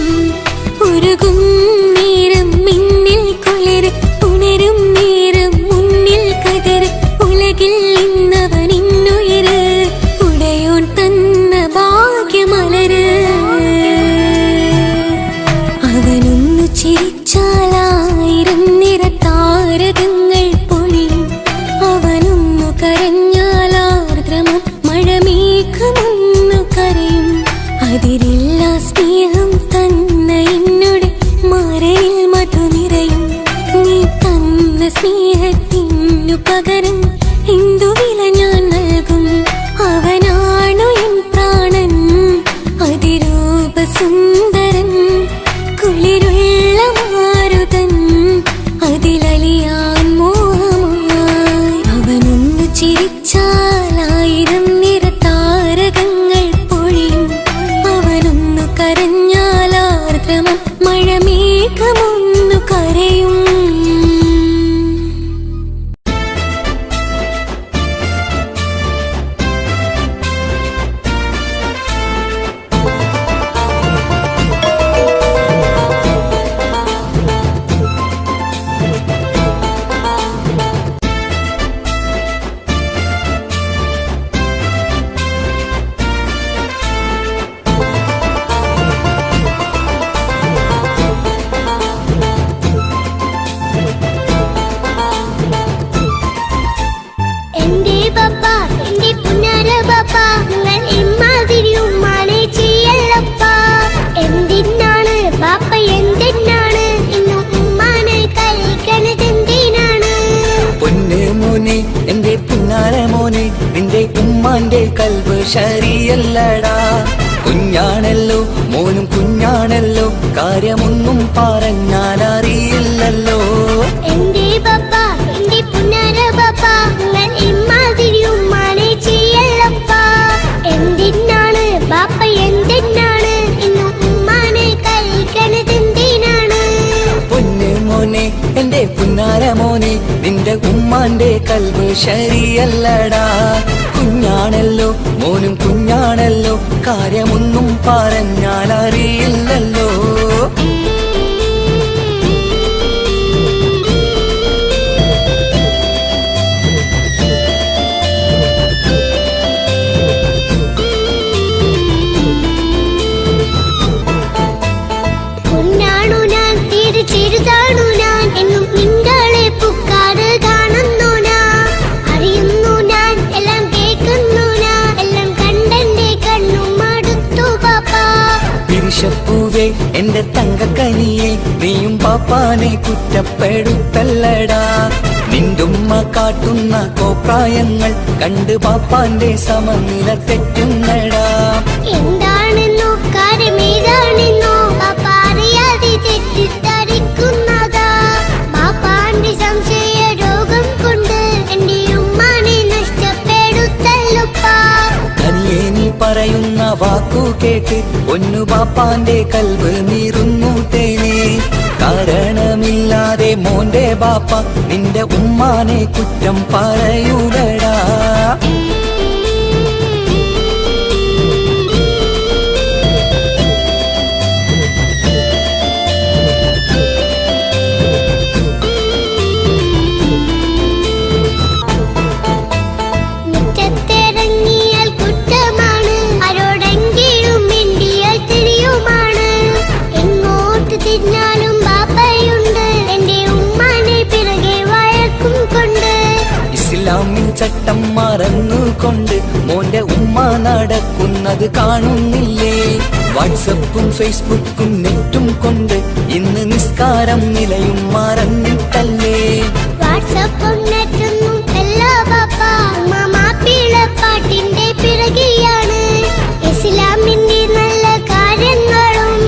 ഉരുകും നേരം മിന്നിൽ കുളിര് ഉണരും നേരം മുന്നിൽ കതിര് ഉലകിൽ ഇന്നവൻ ഇന്നുയിര് ഉടയോൻ തന്ന ഭാഗ്യമലര്. അവനൊന്നു ചിരിച്ചാലായിരം നിറതാരകങ്ങൾ പൊഴിയും, അവനൊന്നു കരഞ്ഞാലാർദ്രമം മഴമേഘമൊന്നു കരയും. അതിരില്ല സ്നേഹം തന്ന എന്നോട് മരണിൽ മധു നിറയും. നീ തന്ന സ്നേഹത്തിനു പകരം എന്തു വില ഞാൻ നൽകും. അവനാണു എൻ പ്രാണൻ, അതിരൂപ സുന്ദരൻ, കുളിരുള്ള മാരുതൻ, അതിലലിയാൻ മോഹമായി. അവനൊന്നു ചിരിച്ചാലായിരം നിറതാരകങ്ങൾ പൊഴിയും, അവനൊന്നു കരഞ്ഞാലാർദ്രമം മഴമേഘമൊന്നു കരയും. എന്റെ പപ്പ, എന്റെ പുന്നാര പപ്പ, നിങ്ങൾ ഇമ്മാതിരി ഉമ്മാനെ ചെയ്യല്ലപ്പ. എന്തിനാണ് പാപ്പ, എന്തിനാണ് ഇന്നും ഉമ്മാനെ കഴിക്കണതെന്തിനാണ്? പൊന്നു മോനെ എന്റെ പുന്നാര മോനെ, നിന്റെ ഉമ്മാന്റെ കൽബ് ശരിയല്ലടാ. കുഞ്ഞാണല്ലോ മോനും കുഞ്ഞാണല്ലോ, കാര്യമൊന്നും പറഞ്ഞാൽ അറിയില്ലല്ലോ. എന്റെ പപ്പ, എന്റെ പുന്നാര പപ്പ, നിങ്ങൾ ഇമ്മാതിരി ഉമ്മാനെ ചെയ്യല്ലപ്പ. എന്തിനാണ് പാപ്പ, എന്തിനാണ് ഇന്നും ഉമ്മാനെ കഴിക്കണതെന്തിനാണ്? പൊന്നു മോനെ എന്റെ പുന്നാര മോനെ, നിന്റെ ഉമ്മാന്റെ കൽബ് ശരിയല്ലടാ. കുഞ്ഞാണല്ലോ മോനും കുഞ്ഞാണല്ലോ, കാര്യമൊന്നും പറഞ്ഞാൽ അറിയില്ലല്ലോ. പൊന്നാണു ഞാൻ, തീരെ ചെറുതാണു ഞാൻ, എന്നും നിങ്ങളെ പുക്കാറ് കാണുന്നു ഞാൻ, അറിയുന്നു ഞാൻ, എല്ലാം കേൾക്കുന്നു ഞാൻ, എല്ലാം കണ്ടെന്റെ കണ്ണും മടുത്തു പാപ്പ. പിരിശപ്പൂവേ എന്റെ തങ്കക്കനിയെ, നീയും പാപ്പാനെ കുറ്റപ്പെടുത്തല്ലടാ. നിന്റുമ്മ കാട്ടുന്ന കോപ്രായങ്ങൾ കണ്ട് പാപ്പാന്റെ സമനില തെറ്റുന്നടാ. എന്താണെന്നോ കാര്യമേതാണെന്നോ പാപ്പ അറിയാതെ തെറ്റിദ്ധരിക്കുന്നതാ. പാപ്പാന്റെ സംശയ രോഗം കൊണ്ട് എന്റെ ഉമ്മാനെ നഷ്ടപ്പെടുത്തല്ലുപ്പാ. കനിയെ നീ പറയുന്ന വാക്കു കേട്ട് ഒന്നു പാപ്പാന്റെ കൽവ് നീറുന്നു തേനെ. കാരണമില്ലാതെ മോന്റെ ബാപ്പ നിന്റെ ഉമ്മാനെ കുറ്റം പറയൂലടാ. നടക്കുന്നത് കാണുന്നില്ലേ? വാട്സപ്പും ഫേസ്ബുക്കും നെറ്റും കൊണ്ട് ഇന്ന് നിസ്കാരം നിലയും മറന്നിട്ടല്ലേ? വാട്സപ്പും നെറ്റൊന്നും അല്ല പാപ്പ, മാപ്പിളപ്പാട്ടിന്റെ പിറകെയാണ്. ഇസ്ലാമിന്റെ നല്ല കാര്യങ്ങളും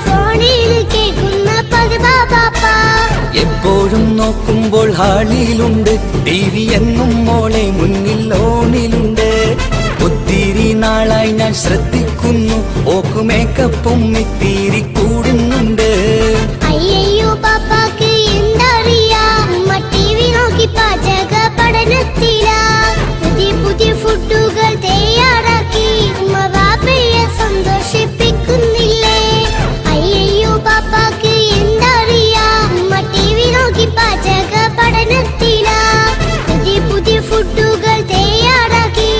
ഫോണിൽ കേൾക്കുന്ന പതിവാ പാപ്പ. എപ്പോഴും നോക്കുമ്പോൾ ഹാളിലുണ്ട് TV എന്നും മോളെ മുന്നിൽ ഓണിലുണ്ട്. ഒത്തിരി നാളായി ഞാൻ ശ്രദ്ധിക്കുന്നു, ഓക്ക് മേക്കപ്പും ഇത്തിരി കൂടുന്നുണ്ട്. അയ്യോ പാപ്പാക്ക് എന്തറിയാ, TV നോക്കി പാചക പഠനത്തിലാ. പുതിയ പുതിയ ഫുഡുകൾ തയ്യാറാക്കി ബാപ്പയെ സന്തോഷിപ്പിക്കുന്നില്ലേ? അയ്യോ പാപ്പാക്ക് എന്തറിയാ, TV നോക്കി പാചക പഠനത്തിലാ. പുതിയ പുതിയ ഫുഡുകൾ തയ്യാറാക്കി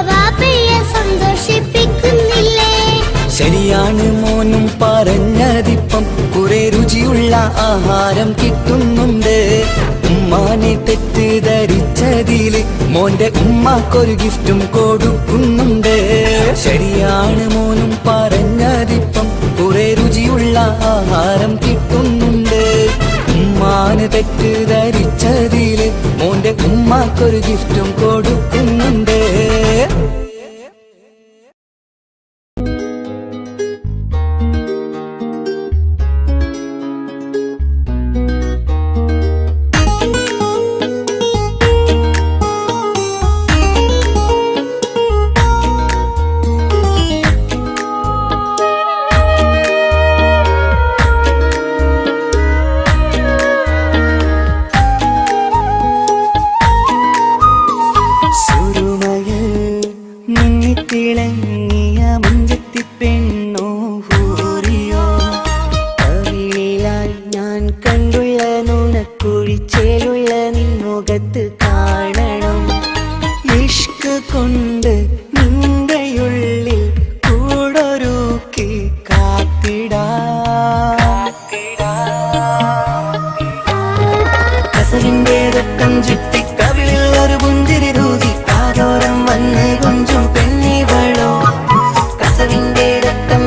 ബാപ്പയെ സന്തോഷിപ്പിക്കുന്നില്ലേ? ശരിയാണ് മോനും പറഞ്ഞതിപ്പം, കുറെ രുചിയുള്ള ആഹാരം കിട്ടുന്നുണ്ട്. ഉമ്മാനെ തെറ്റിദ്ധരിച്ചതില് മോന്റെ ഉമ്മാക്കൊരു ഗിഫ്റ്റും കൊടുക്കുന്നുണ്ട്. ശരിയാണ് മോനും പറഞ്ഞതിപ്പം, കുറെ രുചിയുള്ള ആഹാരം കിട്ടുന്നുണ്ട്. ഉമ്മാന് തെറ്റിദ്ധരിച്ചതില് മോന്റെ ഉമ്മാക്കൊരു ഗിഫ്റ്റും കൊടുക്കുന്നുണ്ട്. തിളങ്ങിയ മുഞ്ചത്തി പെണ്ണോ ഹൂറിയോ, കവിളിലായി ഞാൻ കണ്ടുള്ള നുണക്കുഴിച്ചേലുള്ള നിൻമുഖത്ത് കാണണം. ഇഷ്ക് കൊണ്ട് നിന്റെയുള്ളിൽ കൂടൊരുക്കി കസവിന്റെ രക്തം ചുറ്റി കവിളിൽ ഒരു പുഞ്ചിരി തൂകി കാതോരം വന്ന് കൊഞ്ചും പെണ്ണിവളോ. കസവിന്റെ രക്തം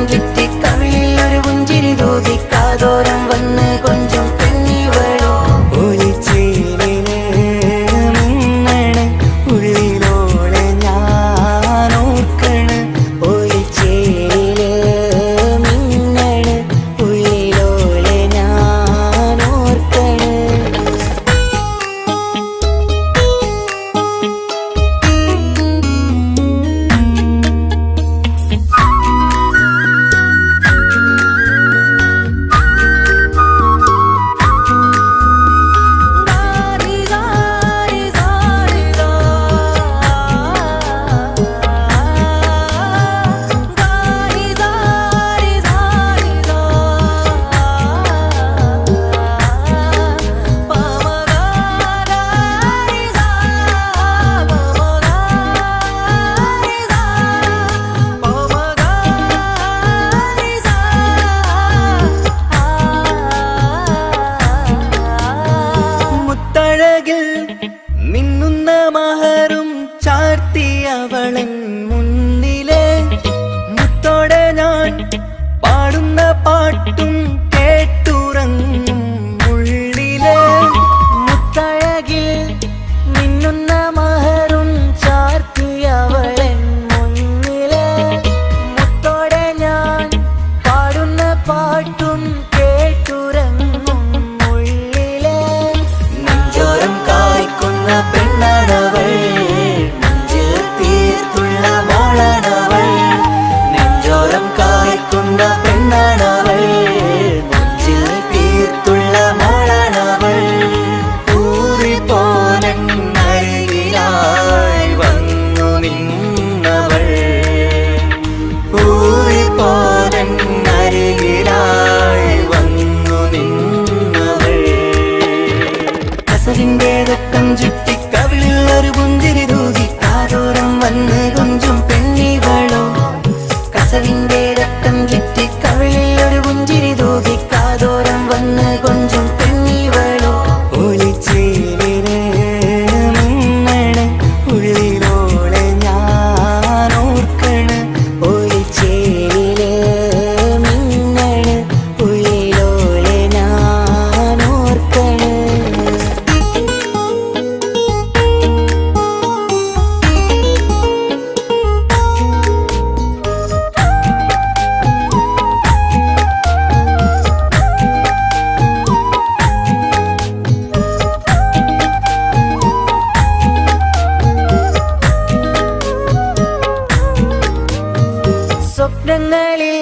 സ്വപ്നങ്ങളിൽ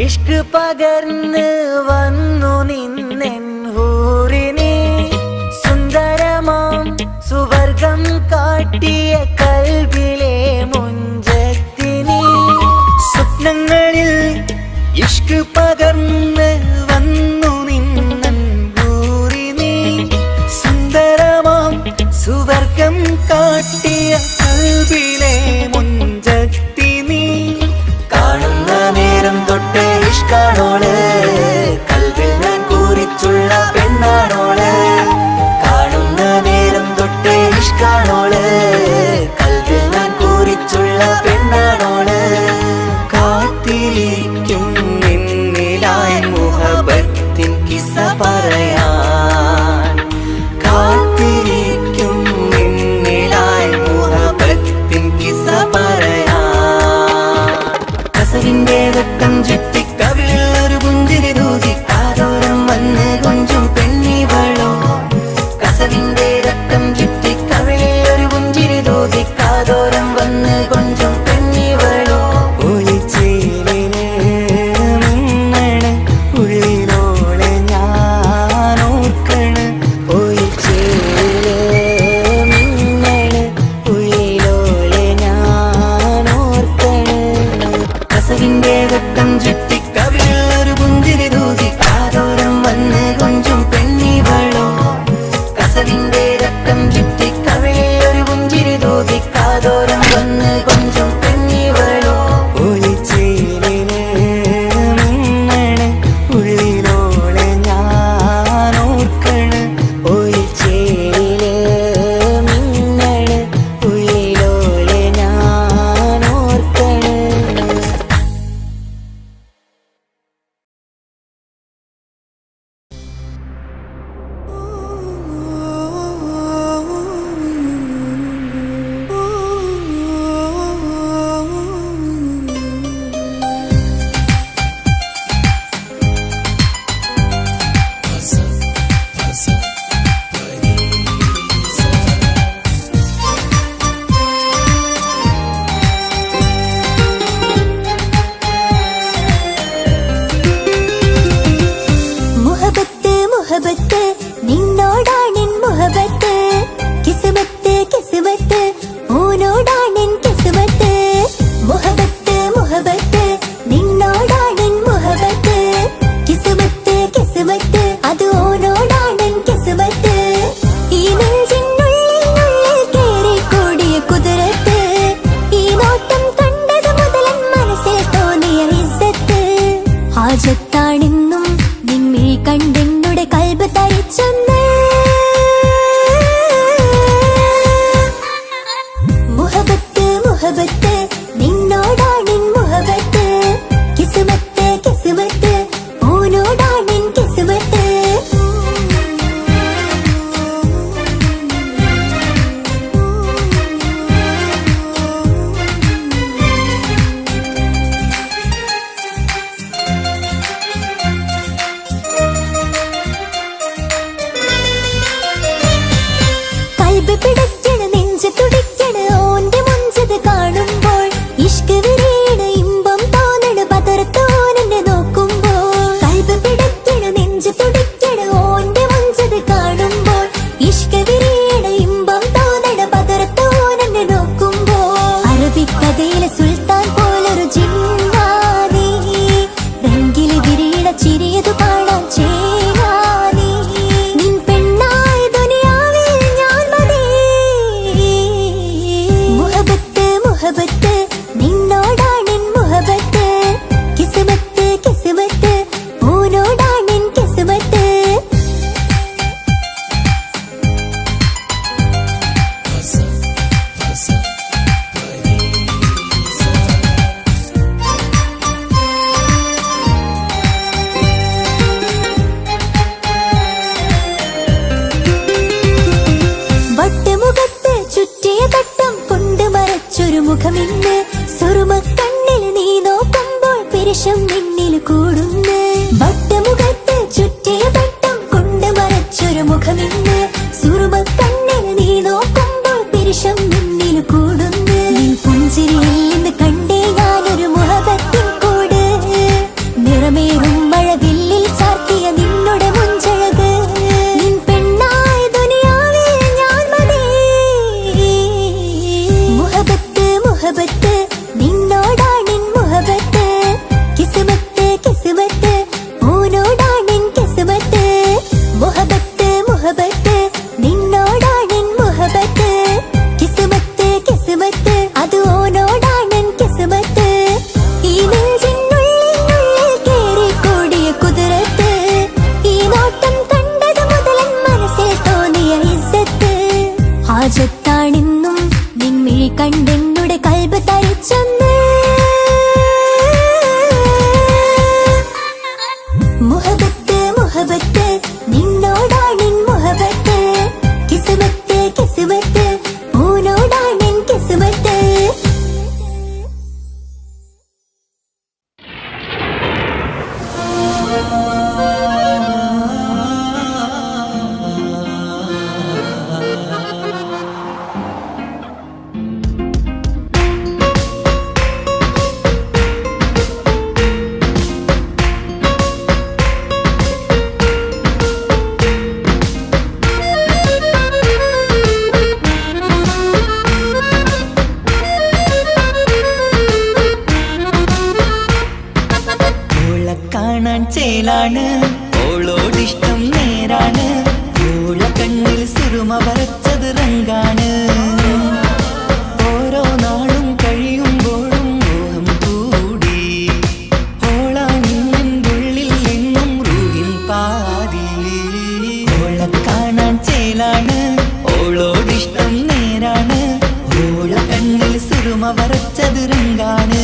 ഇഷ്ക് പകർന്ന് വന്നു നിന്നെൻ ഹൂറിനെ സുന്ദരമാം സുവർഗം കാട്ടിയ കൽബിലെ മുഞ്ചത്തിനി സ്വപ്നങ്ങളിൽ ഇഷ്ക് പകർന്ന് വന്നു നിന്നെൻ ഹൂറിനെ സുന്ദരമാം സുവർഗം കാട്ടിയ കൽബിലെ മുഞ്ചത്തിനി കാണുന്ന നേരം തൊട്ട് ഇഷ്കാണോള് കൽവിൽ ഞാൻ കുറിച്ചുള്ള പെണ്ണാണോള് കാണുന്ന നേരം തൊട്ട് ഇഷ്കാണോള് കൽവിൽ ഞാൻ കുറിച്ചുള്ള പെണ്ണാണോള് കാത്തിരിക്കും നിന്നിലായി ചേലാണ് ഓളോടിഷ്ടം നേരാണ് ഓള കണ്ണിൽ സുറുമ വരച്ചത് റങ്കാണ് ഓരോ നാളും കഴിയുമ്പോഴും മോഹം കൂടി ഓളാണിന്നുള്ളിൽ എങ്ങും റൂഹിൻ പാതി ഓള കാണാൻ ചേലാണ് ഓളോടിഷ്ടം നേരാണ് ഓള കണ്ണിൽ സുറുമ വരച്ചത് റങ്കാണ്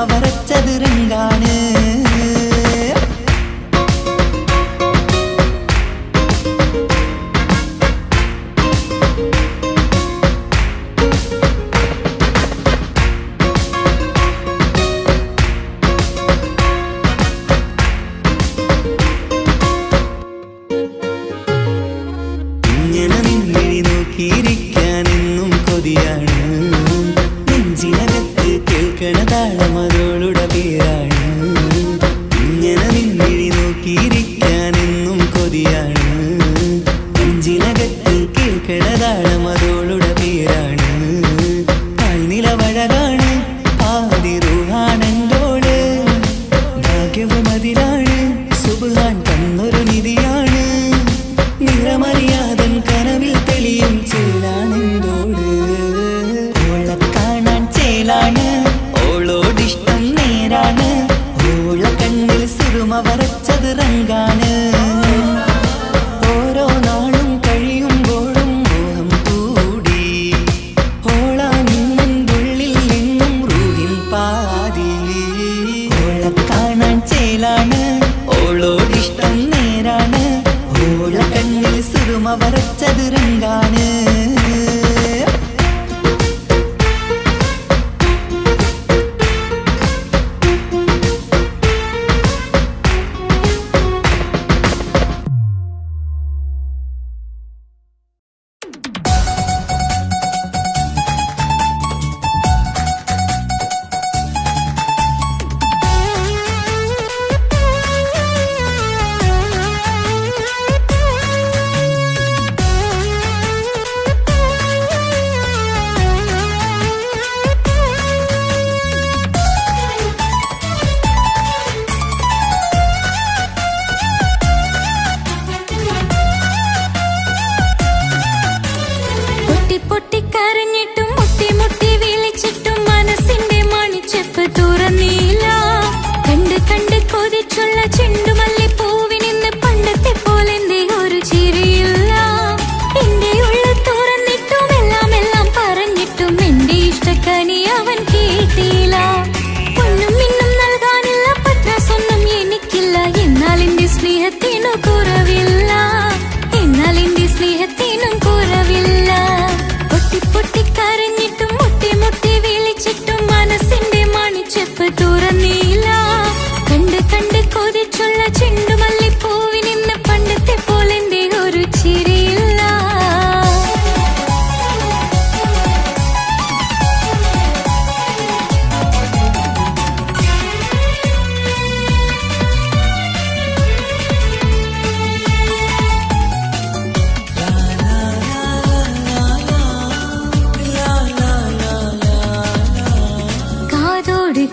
വരച്ചത് രംഗാണ് ഇങ്ങനെ നിന്നിഴി നോക്കിയിരിക്കാനെന്നും കൊതിയാണ് നെഞ്ചിനകത്ത് കേൾക്കണ താളമതോളുടെ പേരാണ് ഇങ്ങനെ നിന്നിഴി നോക്കിയിരിക്കാനെന്നും കൊതിയാണ് നെഞ്ചിനകത്ത് കേൾക്കണ താളമതോളുടെ പേരാണ് പാൽനിലവഴകാണ് ആദിറുഹാനന്തോട് ഭാഗ്യവും അതിലാണ് സുബ്ഹാൻ തന്നൊരു നിധിയാണ് നിറമറിയാതൻ കനവിൽ തെളിയും ചേലാണെന്തോട് ഓള കാണാൻ ചേലാണ് ഓളോടിഷ്ടം നേരാണ് ഓള കണ്ണിൽ സുറുമ വരച്ചത് റങ്കാണ് ഓരോ നാളും കഴിയുമ്പോഴും മോഹം കൂടി ഓളാണിന്നുള്ളിൽ എങ്ങും റൂഹിൻ പാതി ഓള കാണാൻ ചേലാണ് ഓളോടിഷ്ടം നേരാണ് ഓള കണ്ണിൽ സുറുമ വരച്ചത് രംഗാണ്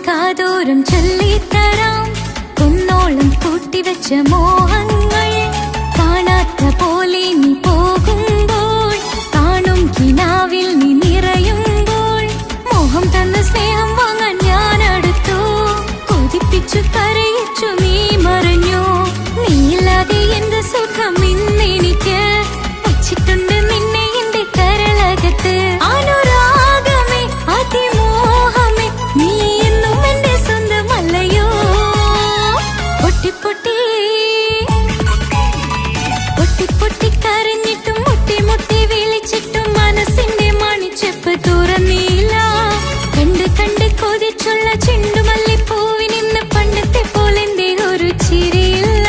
കാതോരം ചൊല്ലിത്തരാം കുന്നോളം കൂട്ടിവെച്ച മോഹങ്ങൾ കാണാത്ത പോലെ നീ പോകുമ്പോൾ കാണും കിനാവിൽ നീ നിറയുമ്പോൾ മോഹം തന്ന സ്നേഹം വാങ്ങാൻ ഞാൻ അടുത്തു കൊതിപ്പിച്ചു കരയിച്ചു നീ ചെണ്ടുമല്ലിപ്പൂവിനിന്ന് പണ്ടത്തെ പോലെന്തേ ഒരു ചിരിയില്ല.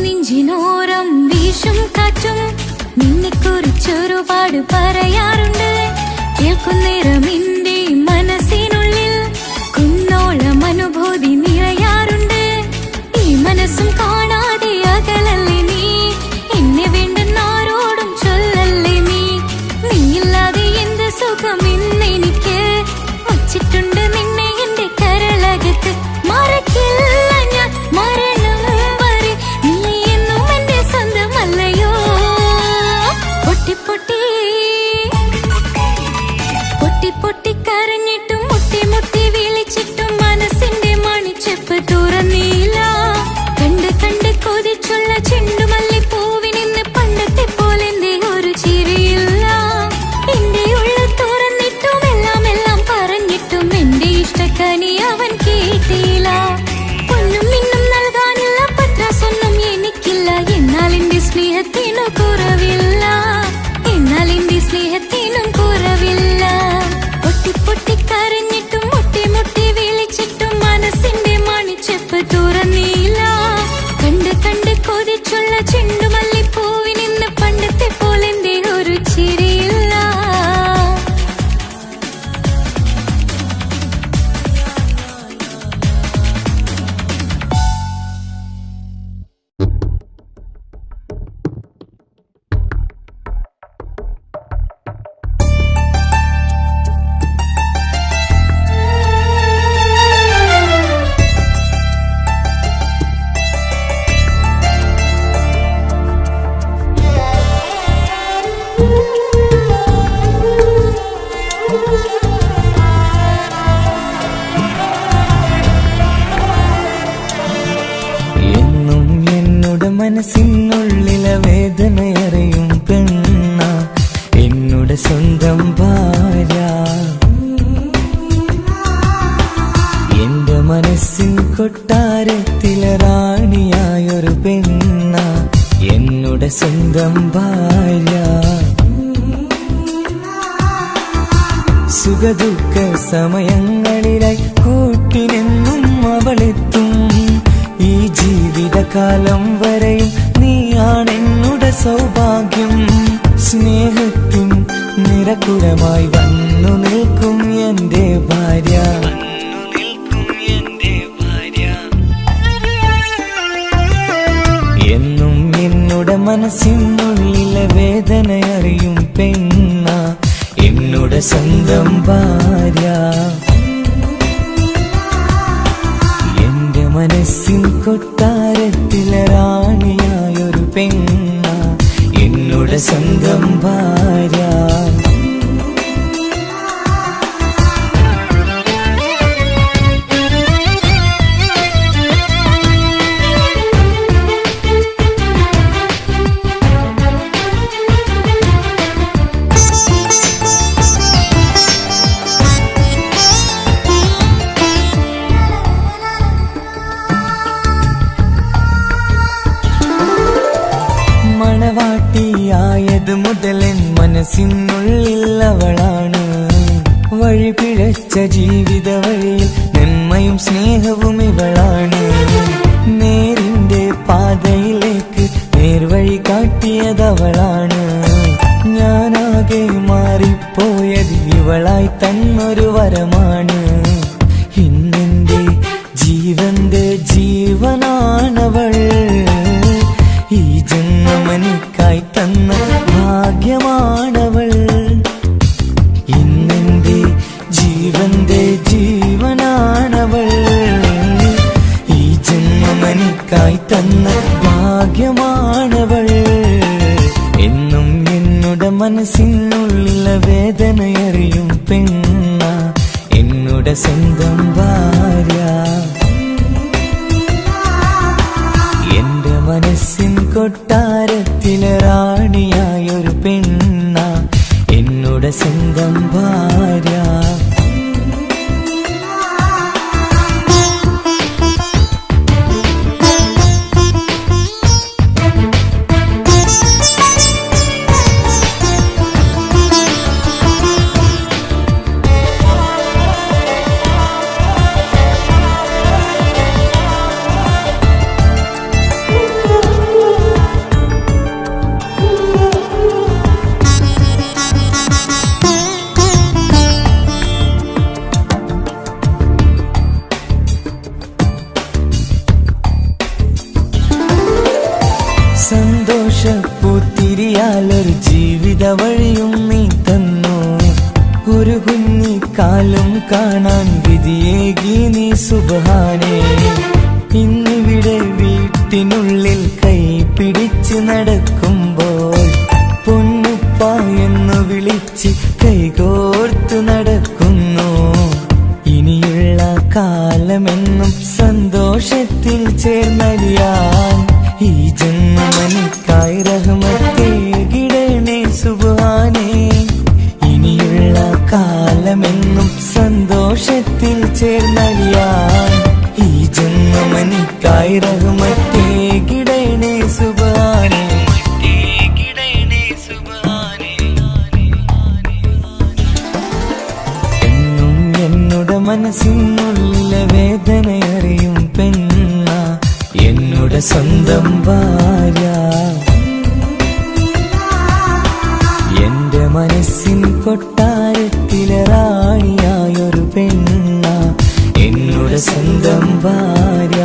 നെഞ്ചിനോരം വീശും കാറ്റും നിന്നെക്കുറിച്ചൊരുപാട് പറയാറുണ്ട്. കേൾക്കുന്നേരം എന്റെ മനസ്സിനുള്ളിൽ കുന്നോളം അനുഭൂതി നിറയാറുണ്ട്. ഈ മനസ്സും കാണാതെ അകലല്ലേ നീ, എന്നെ വേണ്ടെന്നാരോടും ചൊല്ലല്ലേ നീ. നീയില്ലാതെ എന്ത് സുഖം ഇന്നെനിക്ക്, വച്ചിട്ടുണ്ട് നിന്നെ എന്റെ കരളകത്ത്. മറക്കില്ല ഞാൻ മരണം വരെ, നീ എന്നും എന്റെ സ്വന്തമല്ലയോ. പൊട്ടി പൊട്ടി പൊട്ടി പൊട്ടി കരഞ്ഞിട്ടും മുട്ടി മുട്ടി വിളിച്ചിട്ടും മനസ്സിന്റെ മണിച്ചെപ്പ് തുറന്നില്ല. കണ്ട് കണ്ട് കൊതിച്ചുള്ള ചെണ്ടുമല്ലിപ്പൂവിനിന്ന് പണ്ടത്തെ പോലെന്തേ ഒരു ചിരിയില്ല. എന്റെ ഉള്ള തുറന്നിട്ടും എല്ലാം എല്ലാം പറഞ്ഞിട്ടും എന്റെ ഇഷ്ടക്കനി അവൻ കേട്ടില്ല. ഒന്നും മിന്നും നൽകാനുള്ള പത്രാസൊന്നും എനിക്കില്ല. എന്നാൽ എന്റെ സ്നേഹത്തിനു കുറവില്ല, എന്നാൽ എന്റെ സ്നേഹത്തിനും കുറവില്ല. പൊട്ടി പൊട്ടി കരഞ്ഞിട്ടും മുട്ടി മുട്ടി വിളിച്ചിട്ടും മനസ്സിന്റെ മണിച്ചെപ്പ് തുറന്നില്ല. കണ്ട് കണ്ട് കൊതിച്ചുള്ള ചെണ്ടുമല്ലിപ്പൂവിനിന്ന് പണ്ടത്തെ പോലെന്തേ ഒരു ചിരിയില്ല. എന്നും എന്നോട് മനസ്സിനുള്ളിലെ വേദനയറിയും പെണ്ണ എന്നോട് സ്വന്തം ഭാര്യ. എന്റെ മനസ്സിൻ കൊട്ടാരത്തിലെ റാണിയായൊരു പെണ്ണ എന്നോട് സ്വന്തം ഭാര്യ. സുഖദുഃഖ സമയങ്ങളിലായി കൂട്ടിനെന്നും അവളെത്തും. ഈ ജീവിതകാലം വരെയും നീയാണെന്നുടെ സൗഭാഗ്യം. സ്നേഹത്തിൻ നിറകുടമായി വന്നു നിൽക്കും എന്റെ ഭാര്യ. എന്നും എന്നോട് മനസ്സിനുള്ളിലെ വേദനയറിയും പെണ്ണ എന്നോട് സ്വന്തം ഭാര്യ. എന്റെ മനസ്സിൻ കൊട്ടാരത്തിലെ റാണിയായൊരു പെണ്ണ എന്നോട് സ്വന്തം ഭാര്യ. മണവാട്ടിയായത് മുതലൻ മനസ്സിനുള്ളിൽ അവളാണ്. വഴി പിഴച്ച ജീവിത വഴിയിൽ നന്മയും സ്നേഹവും ഇവളാണ്. നേരിന്റെ പാതയിലേക്ക് നേർവഴി കാട്ടിയതവളാണ്. ഞാനാകെ മാറിപ്പോയത് ഇവളായി തന്നൊരു വരമാണ്. ഇന്നെന്റെ ജീവന്റെ ജീവനാണവൾ. ഈ ജന്മമെനിക്കായി തന്ന ഭാഗ്യമാണവൾ. ഇന്നെന്റെ ജീവന്റെ ജീവനാണവൾ. ഈ ജന്മമെനിക്കായി തന്ന ഭാഗ്യമാണവൾ. എന്നും എന്നോട് മനസ്സിനുള്ളിലെ വേദനയറിയും പെണ്ണ എന്നോട് സ്വന്തം ഭാര്യ. എന്റെ മനസ്സിൻ കൊട്ടാരത്തിലെ റാണിയായൊരു പെണ്ണ എന്നുടെ സ്വന്തം ഭാര്യ. സന്തോഷപ്പൂത്തിരിയാലൊരു ജീവിത വഴിയും നീ തന്നു. ഒരു കുഞ്ഞിക്കാലും കാണാൻ വിധിയേകി നീ സുബ്ഹാനേ. ഇന്നിവിടെ വീട്ടിനുള്ളിൽ കൈ പിടിച്ച് നടക്കുമ്പോൾ പൊന്നുപ്പ എന്ന് വിളിച്ച് കൈകോർത്ത് നടക്കുന്നു. ഇനിയുള്ള കാലമെന്നും സന്തോഷത്തിൽ ചേർന്നലിയാൻ ഈ ജന്മമനിക്കായി റഹ്മത്തേകിടണേ സുബ്ഹാനേ. ഇനിയുള്ള കാലമെന്നും സന്തോഷത്തിൽ ചേർന്നലിയാൻ ഈ ജന്മമനിക്കായി റഹ്മത്തേകിടണേ സുബ്ഹാനേ. എന്നും എന്നുടെ മനസ്സിനുള്ളിലെ വേദനയറിയും പെണ്ണ എന്നുടെ സ്വന്തം ഭാര്യ. എന്റെ മനസ്സിൻ കൊട്ടാരത്തിലെ റാണിയായൊരു പെണ്ണ എന്നുടെ സ്വന്തം ഭാര്യ.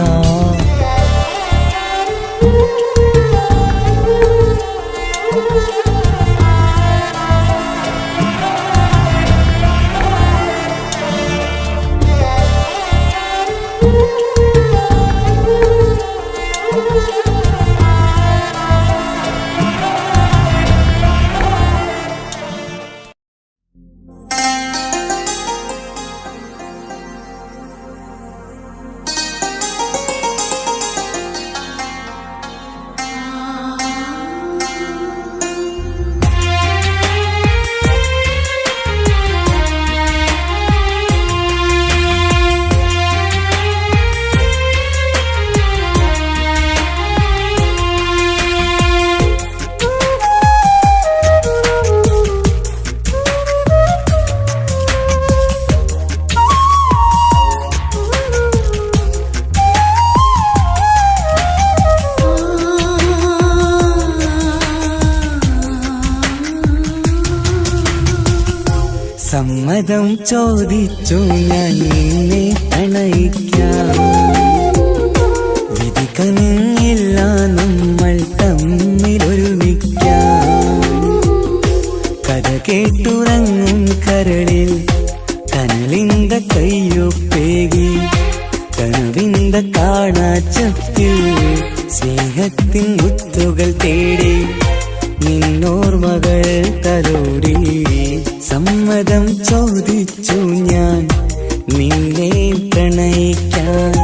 സമ്മതം ചോദിച്ചു ഞാൻ നിന്നെ പ്രണയിക്കാം. വിധി കനിഞ്ഞില്ല നമ്മൾ തമ്മിലൊരുമിക്കാം. കഥ കേട്ടുറങ്ങും കരളിൽ കനലിന്റെ കയ്യൊപ്പേകി കനവിന്റെ കാണാച്ചത്തിൽ സ്നേഹത്തിൻ മുത്തുകൾ തേടി നിന്നോർമകൾ തലോടി. സമ്മതം ചോദിച്ചു ഞാൻ നിന്നെ പ്രണയിക്കാൻ.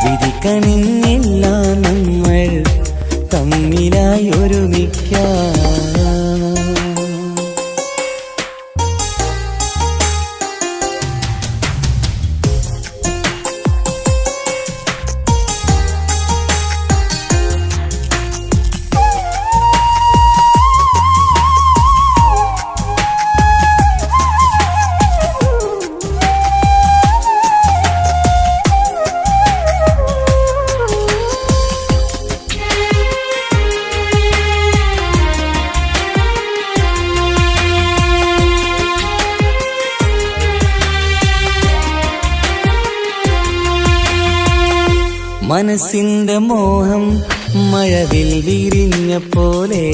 വിധി കനിഞ്ഞില്ല നമ്മൾ തമ്മിലായി ഒരുമിക്കാം. മനസ്സിന്റെ മോഹം മഴവിൽ വിരിഞ്ഞ പോലെ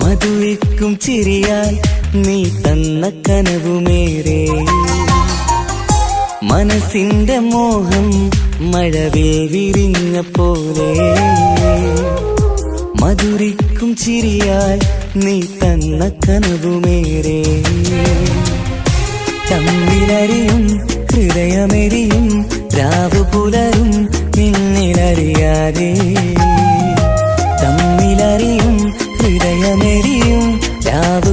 മധുവിക്കും ചിരിയാൽ നീ തന്ന കനവുമേറെ. മനസ്സിന്റെ മോഹം മഴവിൽ വിരിഞ്ഞ പോലെ മധുരിക്കും ചിരിയാൽ നീ തന്ന കനവുമേറെ. തമ്മിലറിയും ഹൃദയമെരിയും രാവു പുലരും നിന്നിലറിയാതെ. തമ്മിലറിയും ഹൃദയമെരിയും രാവു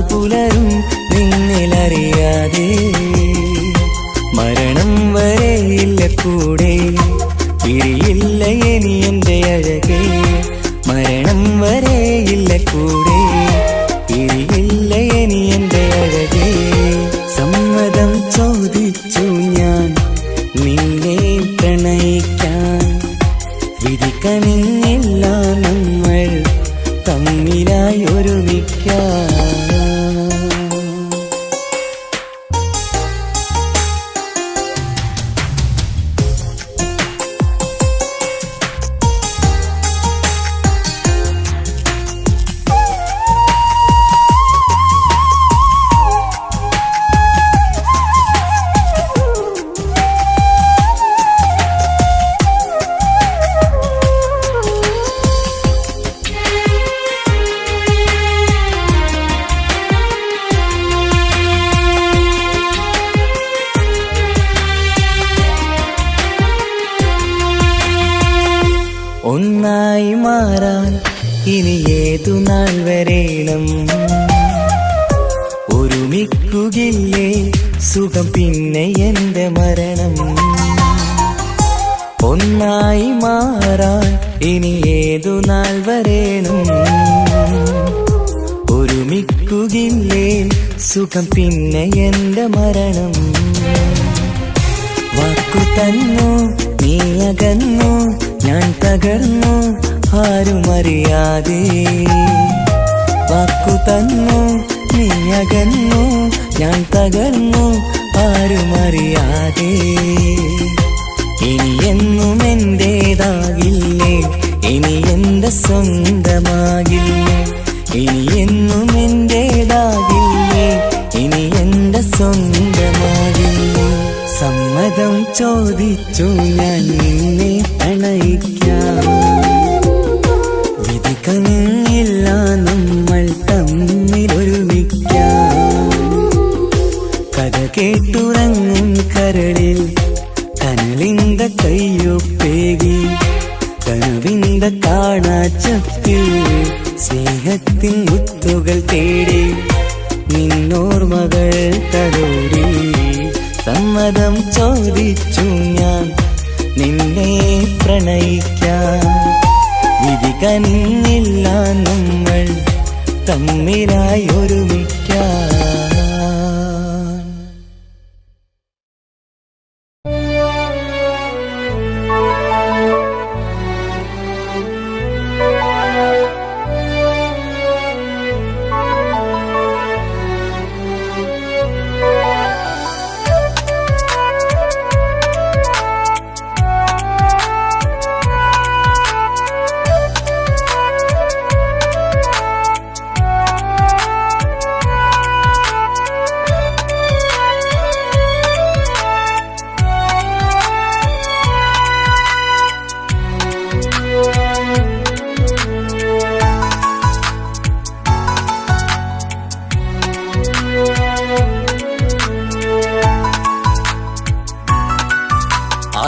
തമ്മിലായി ഒരുമിക്കാം. ഒന്നായി മാറാൻ ഇനി ഏതു നാൾ വരേണം, ഒരുമിക്കുകയില്ലേ സുഖം പിന്നെ എന്റെ മരണം. ഒന്നായി മാറാൻ ഇനി ഏതു നാൾ വരേണം, ഒരുമിക്കുകയില്ലേ സുഖം പിന്നെ എന്റെ മരണം. വാക്കു തന്നു നീ അകന്നു, ഞാൻ തകർന്നു ആരുമറിയാതെ. വാക്കു തന്നു നീ അകന്നു, ഞാൻ തകർന്നു ആരുമറിയാതെ. ഇനി എന്നും എന്റേതാകില്ലേ, ഇനി എന്റെ സ്വന്തമാകില്ലേ. ഇനി എന്നും എന്റേതാകില്ലേ, ഇനി എന്റെ സ്വന്തമാകില്ലേ. സമ്മതം ചോദിച്ചു ഞാൻ നിന്നെ പ്രണയിക്കാം, വിധി കനിഞ്ഞില്ല നമ്മൾ തമ്മിലൊരുമിക്കാം. കഥ കേട്ടുറങ്ങും കരളിൽ കനലിന്റെ കയ്യൊപ്പേകി, കനവിന്റെ കാണാച്ചത്തിൽ സ്നേഹത്തിൻ മുത്തുകൾ തേടി, നിന്നോർമകൾ തലോടി. സമ്മതം ചോദിച്ചു ഞാൻ നിന്നെ പ്രണയിക്കാം, വിധി കനിഞ്ഞില്ല നമ്മൾ തമ്മിലായി ഒരുമിക്കാം.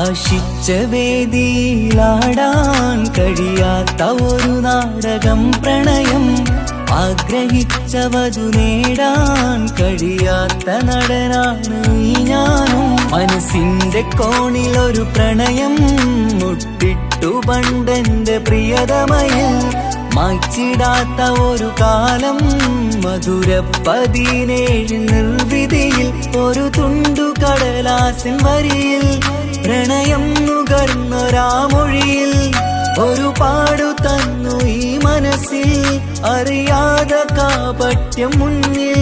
ആശിച്ച വേദിയിലാടാൻ കഴിയാത്ത ഒരു നാടകം പ്രണയം, ആഗ്രഹിച്ചവതു നേടാൻ കഴിയാത്ത നടനാണ് ഈ ഞാനും. മനസ്സിന്റെ കോണിലൊരു പ്രണയം മുട്ടിട്ടു പണ്ടെന്റെ പ്രിയതമയിൽ, മായ്ച്ചിടാത്ത ഒരു കാലം മധുര 17 നിർവിധിയിൽ. ഒരു തുണ്ടു കടലാസിൻ വരിയിൽ പ്രണയം നുകർന്നൊരാമൊഴിയിൽ, ഒരു പാടു തന്നു ഈ മനസ്സിൽ അറിയാതെ കാപട്യം മുന്നിൽ.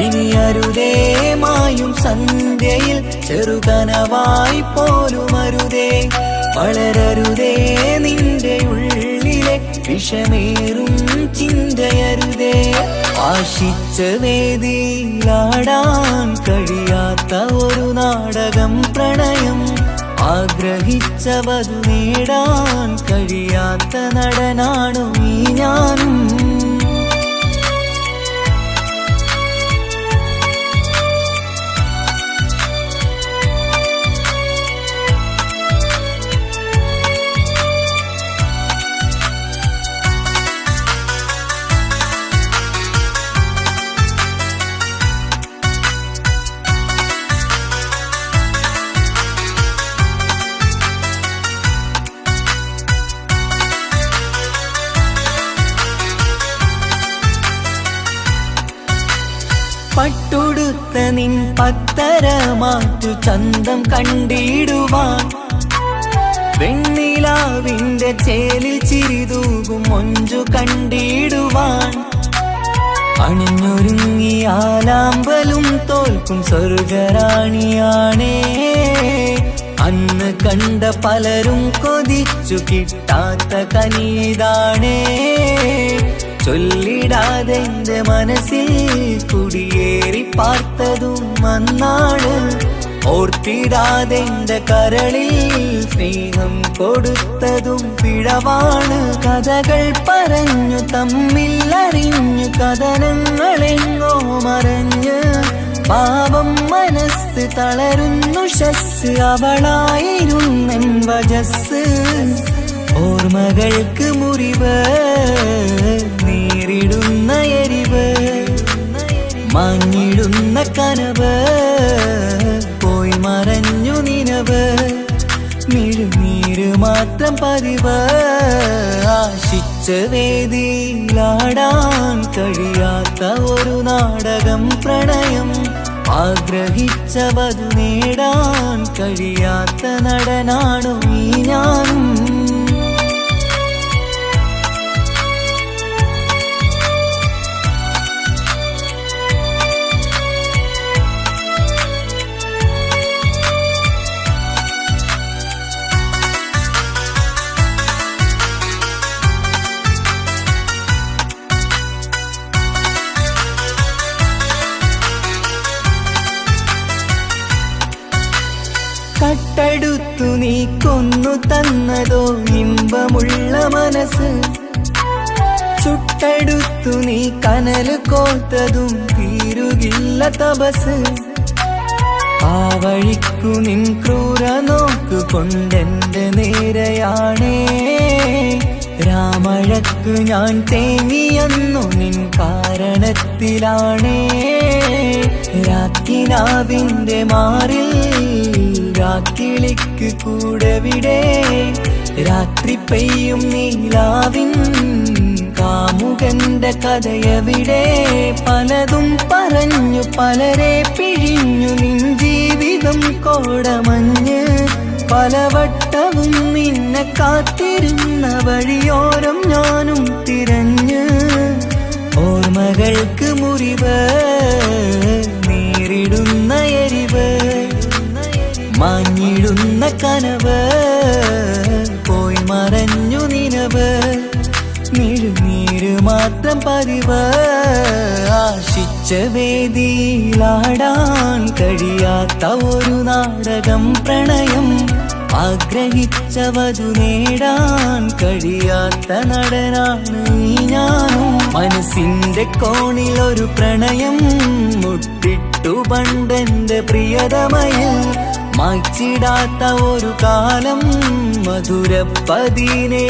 ഇനി അരുതേ മായും സന്ധ്യയിൽ ചെറുകനവായി പോലും അരുതേ, വളരരുതേ നിന്റെ ഉള്ളിലെ വിഷമേറും ചിന്തയരുതേ. ആശിച്ച വേദിയിലാടാൻ കഴിയാത്ത ഒരു നാടകം പ്രണയം, ആഗ്രഹിച്ചവതു നേടാൻ കഴിയാത്ത നടനാണു ഈ ഞാനും. പട്ടുടുത്ത നിൻ പത്തര മാറ്റു ചന്തം കണ്ടിടുവാൻ, വെണ്ണിലാവിന്റെ ചേലിൽ ചിരിതൂകും മൊഞ്ചു കണ്ടിടുവാൻ അണിഞ്ഞൊരുങ്ങിയാലാമ്പലും തോൽക്കും സ്വർഗറാണിയാണേ അന്ന് കണ്ട പലരും കൊതിച്ചു കിട്ടാത്ത കനിതാണേ ചൊല്ലിടാതെ എന്റെ മനസ്സിൽ കുടിയേറി പാർത്തതും അന്നാണ് ഓർത്തിടാതെ എന്റെ കരളിൽ സ്നേഹം കൊടുത്തതും പിഴവാണ് കഥകൾ പറഞ്ഞു തമ്മിൽ അറിഞ്ഞു കഥനങ്ങളെങ്ങോ മറഞ്ഞ് പാപം മനസ്സ് തളരുന്നു ശസ് അവളായിരുന്നെൻ വജസ് ഓർമ്മകൾക്ക് മുറിവ് നേരിടുന്ന എരിവ് മാഞ്ഞിടുന്ന കനവ് പോയി മറഞ്ഞു നിനവ് മിഴുനീര് മാത്രം പതിവ് ആശിച്ച വേദിയിലാടാൻ കഴിയാത്ത ഒരു നാടകം പ്രണയം ആഗ്രഹിച്ച വധു നേടാൻ കഴിയാത്ത നടനാണു ഈ ഞാനും കട്ടെടുത്തു നീ കൊന്നു തന്നതോ ഇമ്പമുള്ള മനസ്സ് ചുട്ടെടുത്തു നീ കനല് കോർത്തതും തീരുകില്ല തപസ് ആ വഴിക്കു നിൻ ക്രൂര നോക്കു കൊണ്ടെന്റെ നേരെയാണേ രാമഴക്കു ഞാൻ തേങ്ങിയെന്നു നിൻ കാരണത്തിലാണേ രാക്കിനാവിന്റെ മാറിൽ രാക്കിളിക്ക് കൂടവിടെ രാത്രി പെയ്യും നീലാവിൻ കാമുകന്റെ കഥയവിടെ പലതും പറഞ്ഞു പലരെ പിഴിഞ്ഞു നിൻ ജീവിതം കോടമഞ്ഞ് പലവട്ടവും നിന്നെ കാത്തിരുന്ന വഴിയോരം ഞാനും തിരഞ്ഞ് ഓർമ്മകൾക്ക് മുറിവ് നേരിടുന്ന എരിവ് മാഞ്ഞിടുന്ന കനവ് പോയി മറഞ്ഞു നിനവ് മിഴുനീര് മാത്രം പതിവ് ആശിച്ച വേദിയിലാടാൻ കഴിയാത്ത ഒരു നാടകം പ്രണയം ആഗ്രഹിച്ച വധു നേടാൻ കഴിയാത്ത നടനാണ് ഈ ഞാനും മനസ്സിന്റെ കോണിൽ ഒരു പ്രണയം മുട്ടിട്ടു പണ്ടെന്റെ പ്രിയതമയിൽ മായ്ച്ചിടാത്ത ഒരു കാലം മധുര 17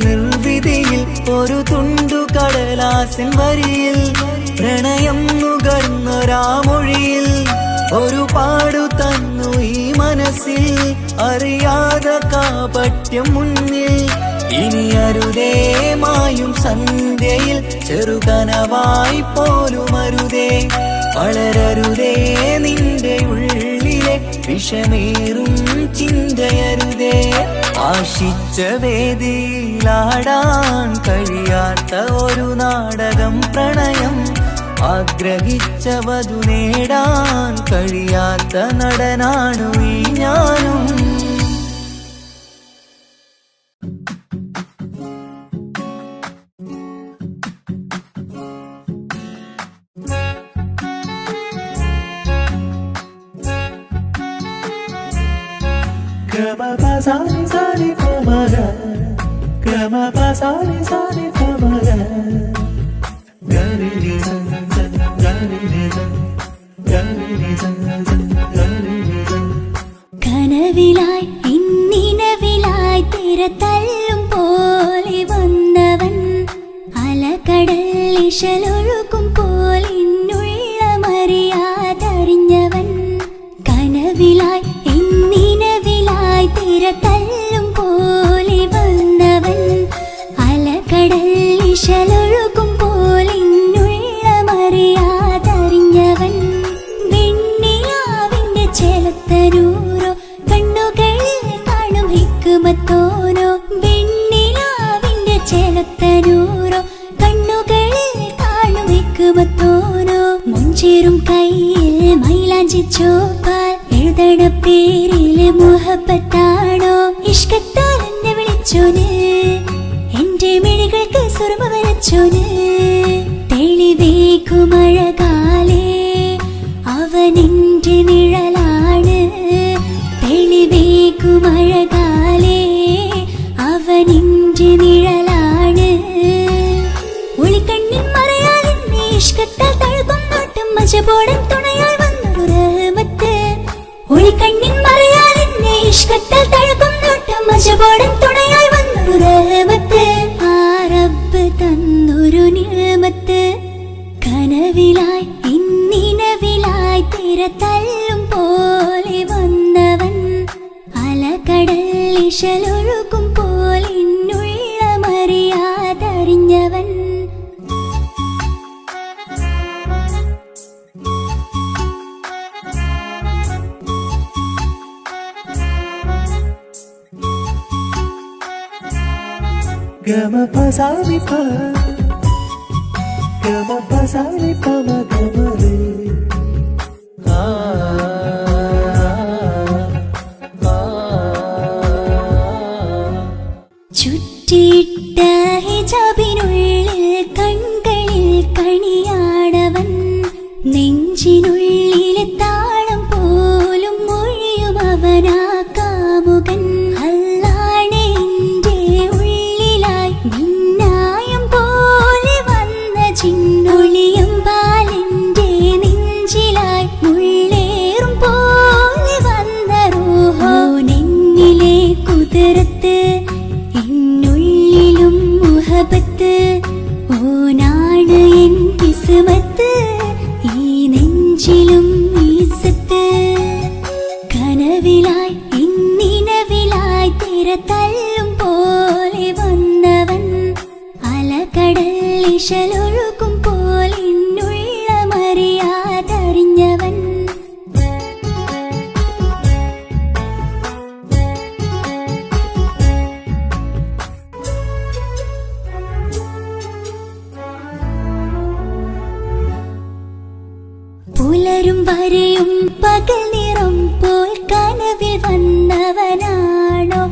നിർവിധിയിൽ ഒരു തുണ്ടു കടലാസിൻ വരിയിൽ പ്രണയം നുകർന്നൊരാമൊഴിയിൽ ഒരു പാടു തന്നു ഈ മനസ്സിൽ അറിയാതെ കാപട്യം മുന്നിൽ ഇനി അരുതേ മായും സന്ധ്യയിൽ ചെറുകനവായി പോലും അരുതേ വളരരുതേ നിന്റെ ഉള്ളിലെ വിഷമേറും ചിന്തയരുതേ ആശിച്ച വേദിയിലാടാൻ കഴിയാത്ത ഒരു നാടകം പ്രണയം ആഗ്രഹിച്ച വധു നേടാൻ കഴിയാത്ത നടനാണു ഈ ഞാനും കനവിലായി ഇന്നിനവിലായി തിരതല്ലും പോലെ വന്നവൻ അലകടൽ ഇശലൊഴുക്കും പോലിന്നുള്ള മറിയാതറിഞ്ഞവൻ കനവിലായി ഇന്നിനവിലായി തിരതല്ലും പോലെ വന്നവൻ അലകടൽ ഇശലൊഴുക്കും പോലിന്നുള്ള മറിയാതറിഞ്ഞവൻ വെണ്ണിലാവിന്റെ ചെലത്തരൂരോ കണ്ണുകൾ കാണും ഹിക്കുമത്തോ മൈലാഞ്ചിച്ചോപ്പാൽ എഴുതണ പേരിലെ മുഹബത്താണോ ഇഷ്കത്താൽ എന്നെ വിളിച്ചോന് എന്റെ മിഴികൾക്ക് സുറുമ വരച്ചോന് തെളിവേക്കുമഴകാലേ അവനെന്റെ നിഴലാണ് തെളിവേക്കുമഴകാലേ അവനെന്റെ നിഴലാണ് ഒളിക്കണ്ണിൻ മറയാൽ എന്നെ ഇഷ്കത്താൽ തഴുകും നോട്ടും മജബോടൻ തുണയായി വന്നൊരു റഹ്മത്ത് ഒളിക്കണ്ണിൻ മറയാൽ എന്നെ ഇഷ്കത്താൽ തഴുകും നോട്ടും മജബോടൻ തുണയായി വന്നൊരു റഹ്മത്ത് ആ റബ്ബ് തന്നൊരു നിഅമത്ത് കനവിലായി ഇന്നിനവിലായി തിര തല്ലും പോലെ വന്നവൻ അലകടൽ ഇശലൊഴുകും പോലെ ഇന്നുള്ള മറിയാതറിഞ്ഞവൻ Gama pasani pa, gama pasani pa ma gama re. ചുറ്റിയിട്ട ഹിജാബിനുള്ളിൽ കൺകളിൽ കണിയാടവൻ നെഞ്ചിനുള്ളിലെ താളം പോലും മൊഴിയും അവനാ കാമുകൻ അല്ലാണെ എന്റെ ഉള്ളിലായി മിന്നായം പോലെ വന്ന ചിന്നൊളിയം പാലിന്റെ നെഞ്ചിലായി മുള്ളേറും പോലെ വന്ന റൂഹോ നെന്നിലെ കുതിരത്ത് എന്നുള്ളിലും മുഹബത്ത് ഓനാണ് എൻ കിസ്മത്ത് ഈ നെഞ്ചിലും ഈസത്ത് കനവിലായി ഇന്നിനവിലായി തിര തല്ലും പോലെ വന്നവൻ അലകടൽ ഇശലൊഴുകും പോലെ ഇന്നുള്ള മറിയാതറിഞ്ഞവൻ പുലരും വരെയും പകൽ നിറം പോൽ കനവിൽ വന്നവനാണോ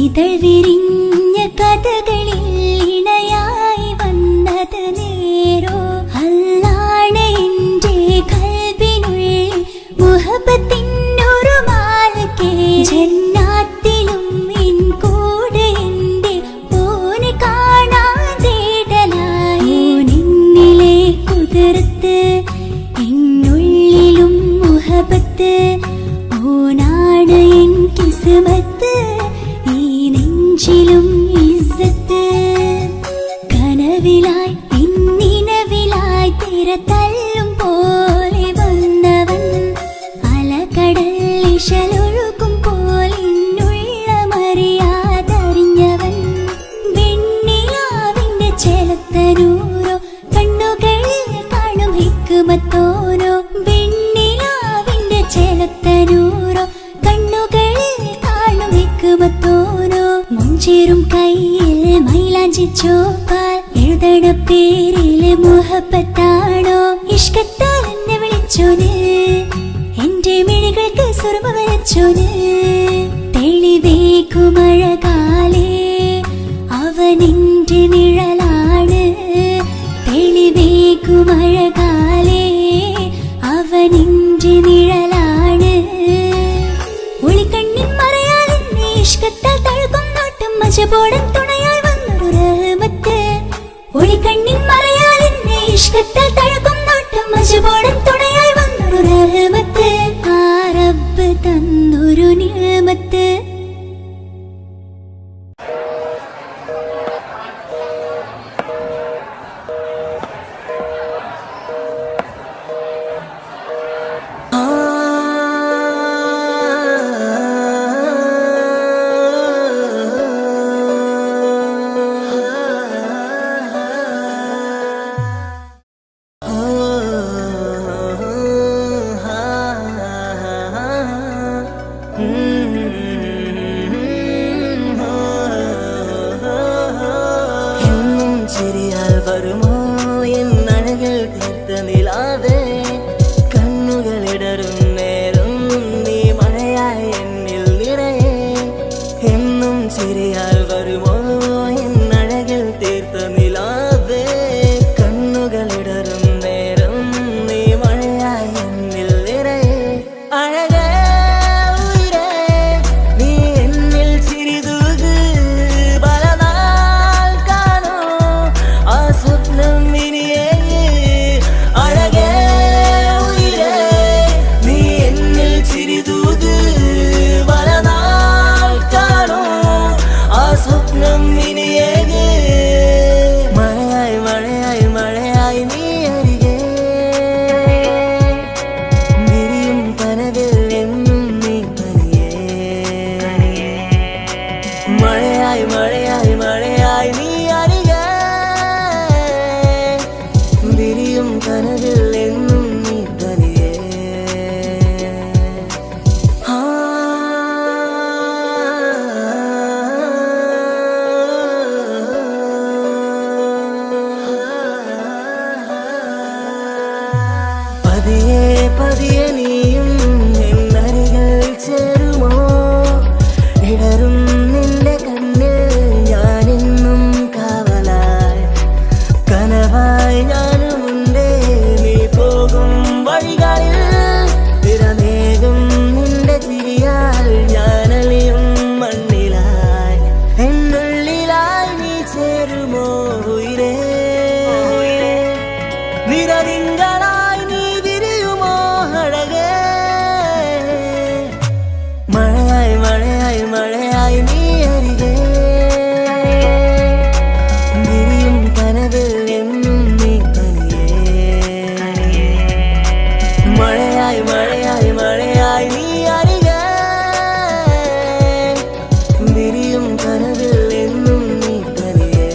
ഇതൾ വിരിഞ്ഞ കഥകളിൽ ഇണയായി വന്നത് നേരോ അല്ലാണ് എന്റെ കൽബിനുള്ളിൽ മുഹബത്തിനൊരു മാലക്കേ ജന്നാത്തിലും എൻ കൂടെ എന്റെ ഓനെ കാണാൻ തേടലായി നിന്നിലെ കുതിർത്ത് എന്നുള്ളിലും മുഹബത്ത് ഓനാണ് എൻ കിസ്മത്ത് ഈ നെഞ്ചിലും ഇസ്സത്ത് കനവിലായി ഇന്നിനവിലായി തിര തല്ലും പോലെ വന്നവൻ അലകടൽ ഇശലൊഴുകും പോലെ ഇന്നുള്ള മറിയാതറിഞ്ഞവൻ വെണ്ണിലാവിന്റെ ചെലത്തനൂരോ കണ്ണുകളിൽ കാണും ഹിക്മത്തോരോ വെണ്ണിലാവിന്റെ ചെലത്തനൂരോ കണ്ണുകളിൽ കാണും ഹിക്മത്തോരോ മുഞ്ചേറും കയ്യിൽ മൈലാഞ്ചിച്ചോപ്പാൽ എഴുതണ പേരിലെ മുഹബത്താണോ ഇഷ്കത്താൽ എന്നെ വിളിച്ചോന് എന്റെ മിഴികൾക്ക് സുറുമ വരച്ചോന് തെളിവേക്കുമഴകാലേ അവനെന്റെ നിഴലാണ് തെളിവേക്കുമഴകാലേ അവനെന്റെ നിഴലാണ് ഒളിക്കണ്ണിൻ മറയാൽ എന്നെ ഇഷ്കത്താൽ തഴുകും നോട്ടും മജബോടൻ തുണയായി വന്നൊരു റഹ്മത്ത് ഒളിക്കണ്ണിൻ മറയാൽ എന്നെ ഇഷ്കത്താൽ തഴുകും നോട്ടും മജബോടൻ തുണയായി വന്നൊരു റഹ്മത്ത് ആ റബ്ബ് തന്നൊരു നിഅമത്ത് പതിയെ പതിയെ നീയും എന്നരികൾ ചേരുമോ ഇടറും നിന്റെ കണ്ണിൽ ഞാനെന്നും കാവലായി കനവായി ഞാനുമുണ്ടേ നീ പോകും വഴികളിൽ തിരമേകും നിന്റെ ചിരിയാൽ ഞാനലിയും മണ്ണിലായി എന്നുള്ളിലായി നീ ചേരുമോ ഉയിരേ നിരതിങ്കളായി നീ വിരിയുമോ അഴകേ മഴയായി മഴയായി മഴയായി നീ അരികെ വിരിയും കനവിൽ എന്നും നീ തനിയേ മഴയായി മഴയായി മഴയായി നീ അരികെ വിരിയും കനവിൽ എന്നും നീ തനിയേ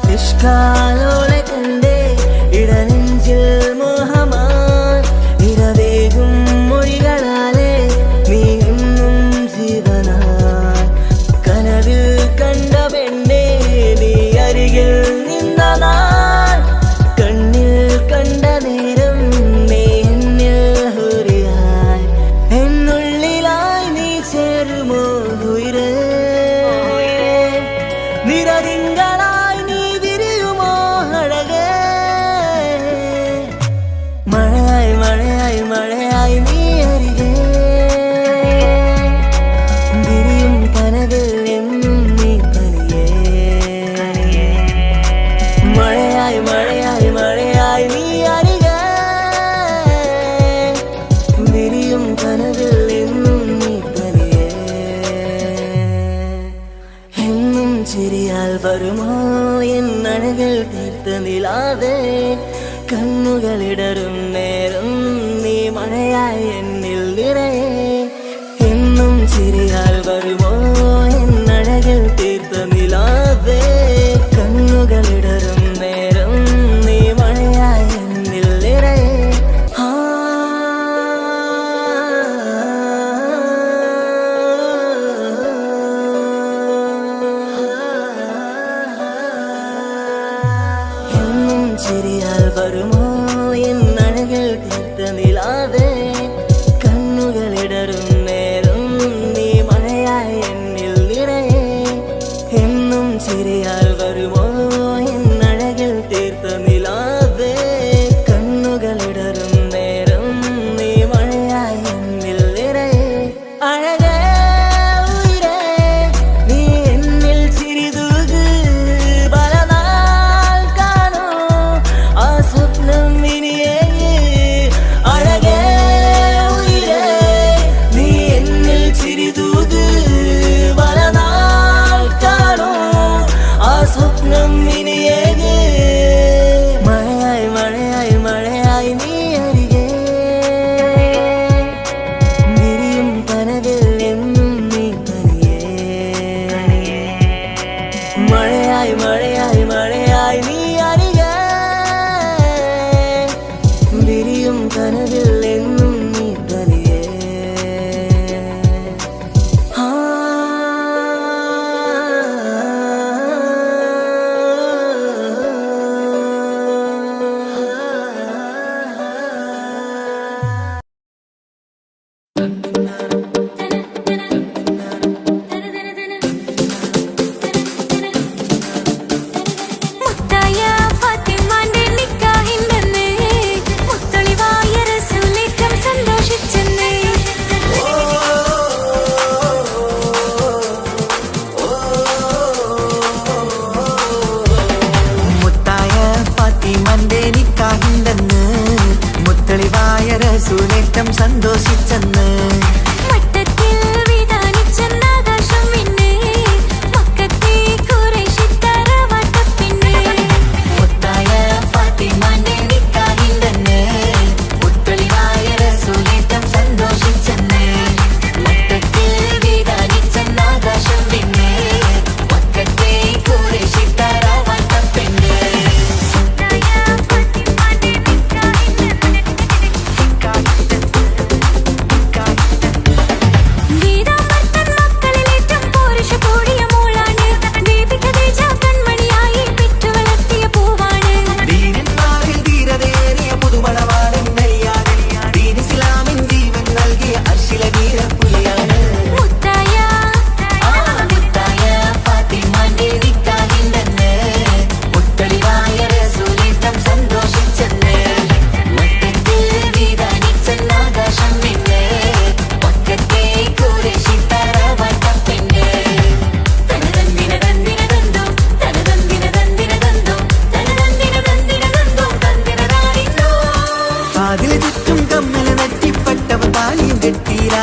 നിഷ്കാലോളെ കണ്ടേ ഇടനെഞ്ചിൽ മോഹമാൻ ഇരവേകും മൊഴികളാലേ നീ എന്നും ജീവനായി കനവിൽ കണ്ട പെണ്ണേ നീ അരികിൽ നിന്ന നാൾ കണ്ണിൽ കണ്ട നേരം നീ എന്നിൽ ഹുരിയായി എന്നുള്ളിലായി നീ ചേരുമോ ഉയിരേ നിരതിങ്കളായി നീ വിരിയുമോ അഴകേ മഴയായി മഴയായി മഴയായി നീ അരികെ വിരിയും കനവിൽ എന്നും നീ തനിയേ മഴയായി മഴയായി മഴയായി നീ അരികെ വിരിയും കനവിൽ എന്നും നീ തനിയേ എന്നും ചിരിയാൽ വരുമോ എന്നഴകൾ തീർത്ത നിലാവേ കണ്ണുകളിടറും നേരം നീ മഴയായി എന്നിൽ നിറയെ എന്നും ചിരിയാൽ വരുമോ എന്നഴകൾ തീർത്ത നിലാവേ കണ്ണുകളിടറും നേരം നീ മഴയായി എന്നിൽ നിറയെ എന്നും ചിരിയാൽ വരുമോ എന്നഴകൾ തീർത്ത നിലാവേ കണ്ണുകളിടറും നേരം നീ മഴയായി എന്നിൽ നിറയെ എന്നും ചിരിയാൽ വരുമോ എന്നഴകൾ തീർത്ത നിലാവേ കണ്ണുകളിടറും നേരം നീ മഴയായി എന്നിൽ നിറയെ അഴകേ ഉയിരേ നീ എന്നിൽ ചിരിതൂക് പലനാൾ കാണൂ ആ സ്വപ്നം ഇനിയേ അഴകേ ഉയിരേ നീ എന്നിൽ ചിരിതൂക് പലനാൾ കാണൂ ആ സ്വപ്നം ഇനിയേ മഴയായി മഴയായി മഴയായി നീ അരികെ വിരിയും കനവിൽ എന്നും നീ തനിയേ മഴയായി മഴയായി മഴയായി നീ അരികെ വിരിയും കനവിൽ എന്നും നീ തനിയേ മുത്തായ ഫാത്തിമാന്റെ നിക്കാഹിന്റെന്ന് മുത്തളിവായ റസൂലേറ്റം സന്തോഷിച്ചെന്ന് മുത്തായ ഫാത്തിമന്റെ നിക്കാഹിന്റെന്ന് മുത്തളിവായ റസൂലേറ്റം സന്തോഷിച്ചെന്ന് മട്ടത്തിൽ വിധാനിച്ചെന്നാകാശം പിന്നെ മക്കത്തെ ഖുറൈശിത്തറ വട്ടപ്പിന്നെ മുത്തായ ഫാത്തിമന്റെ നിക്കാഹിന്റെന്ന് മുത്തളിവായ റസൂലേറ്റം സന്തോഷിച്ചെന്ന് മട്ടത്തിൽ വിധാനിച്ചെന്നാകാശം പിന്നെ മക്കത്തെ ഖുറൈശിത്തറ വട്ടപ്പിന്നെ മുത്തായ ഫാത്തിമാന്റെ നിക്കാഹിന്റെന്ന് കാതില് ചുറ്റും കമ്മല് നെറ്റിപ്പട്ടവൻ താലിയും കെട്ടീര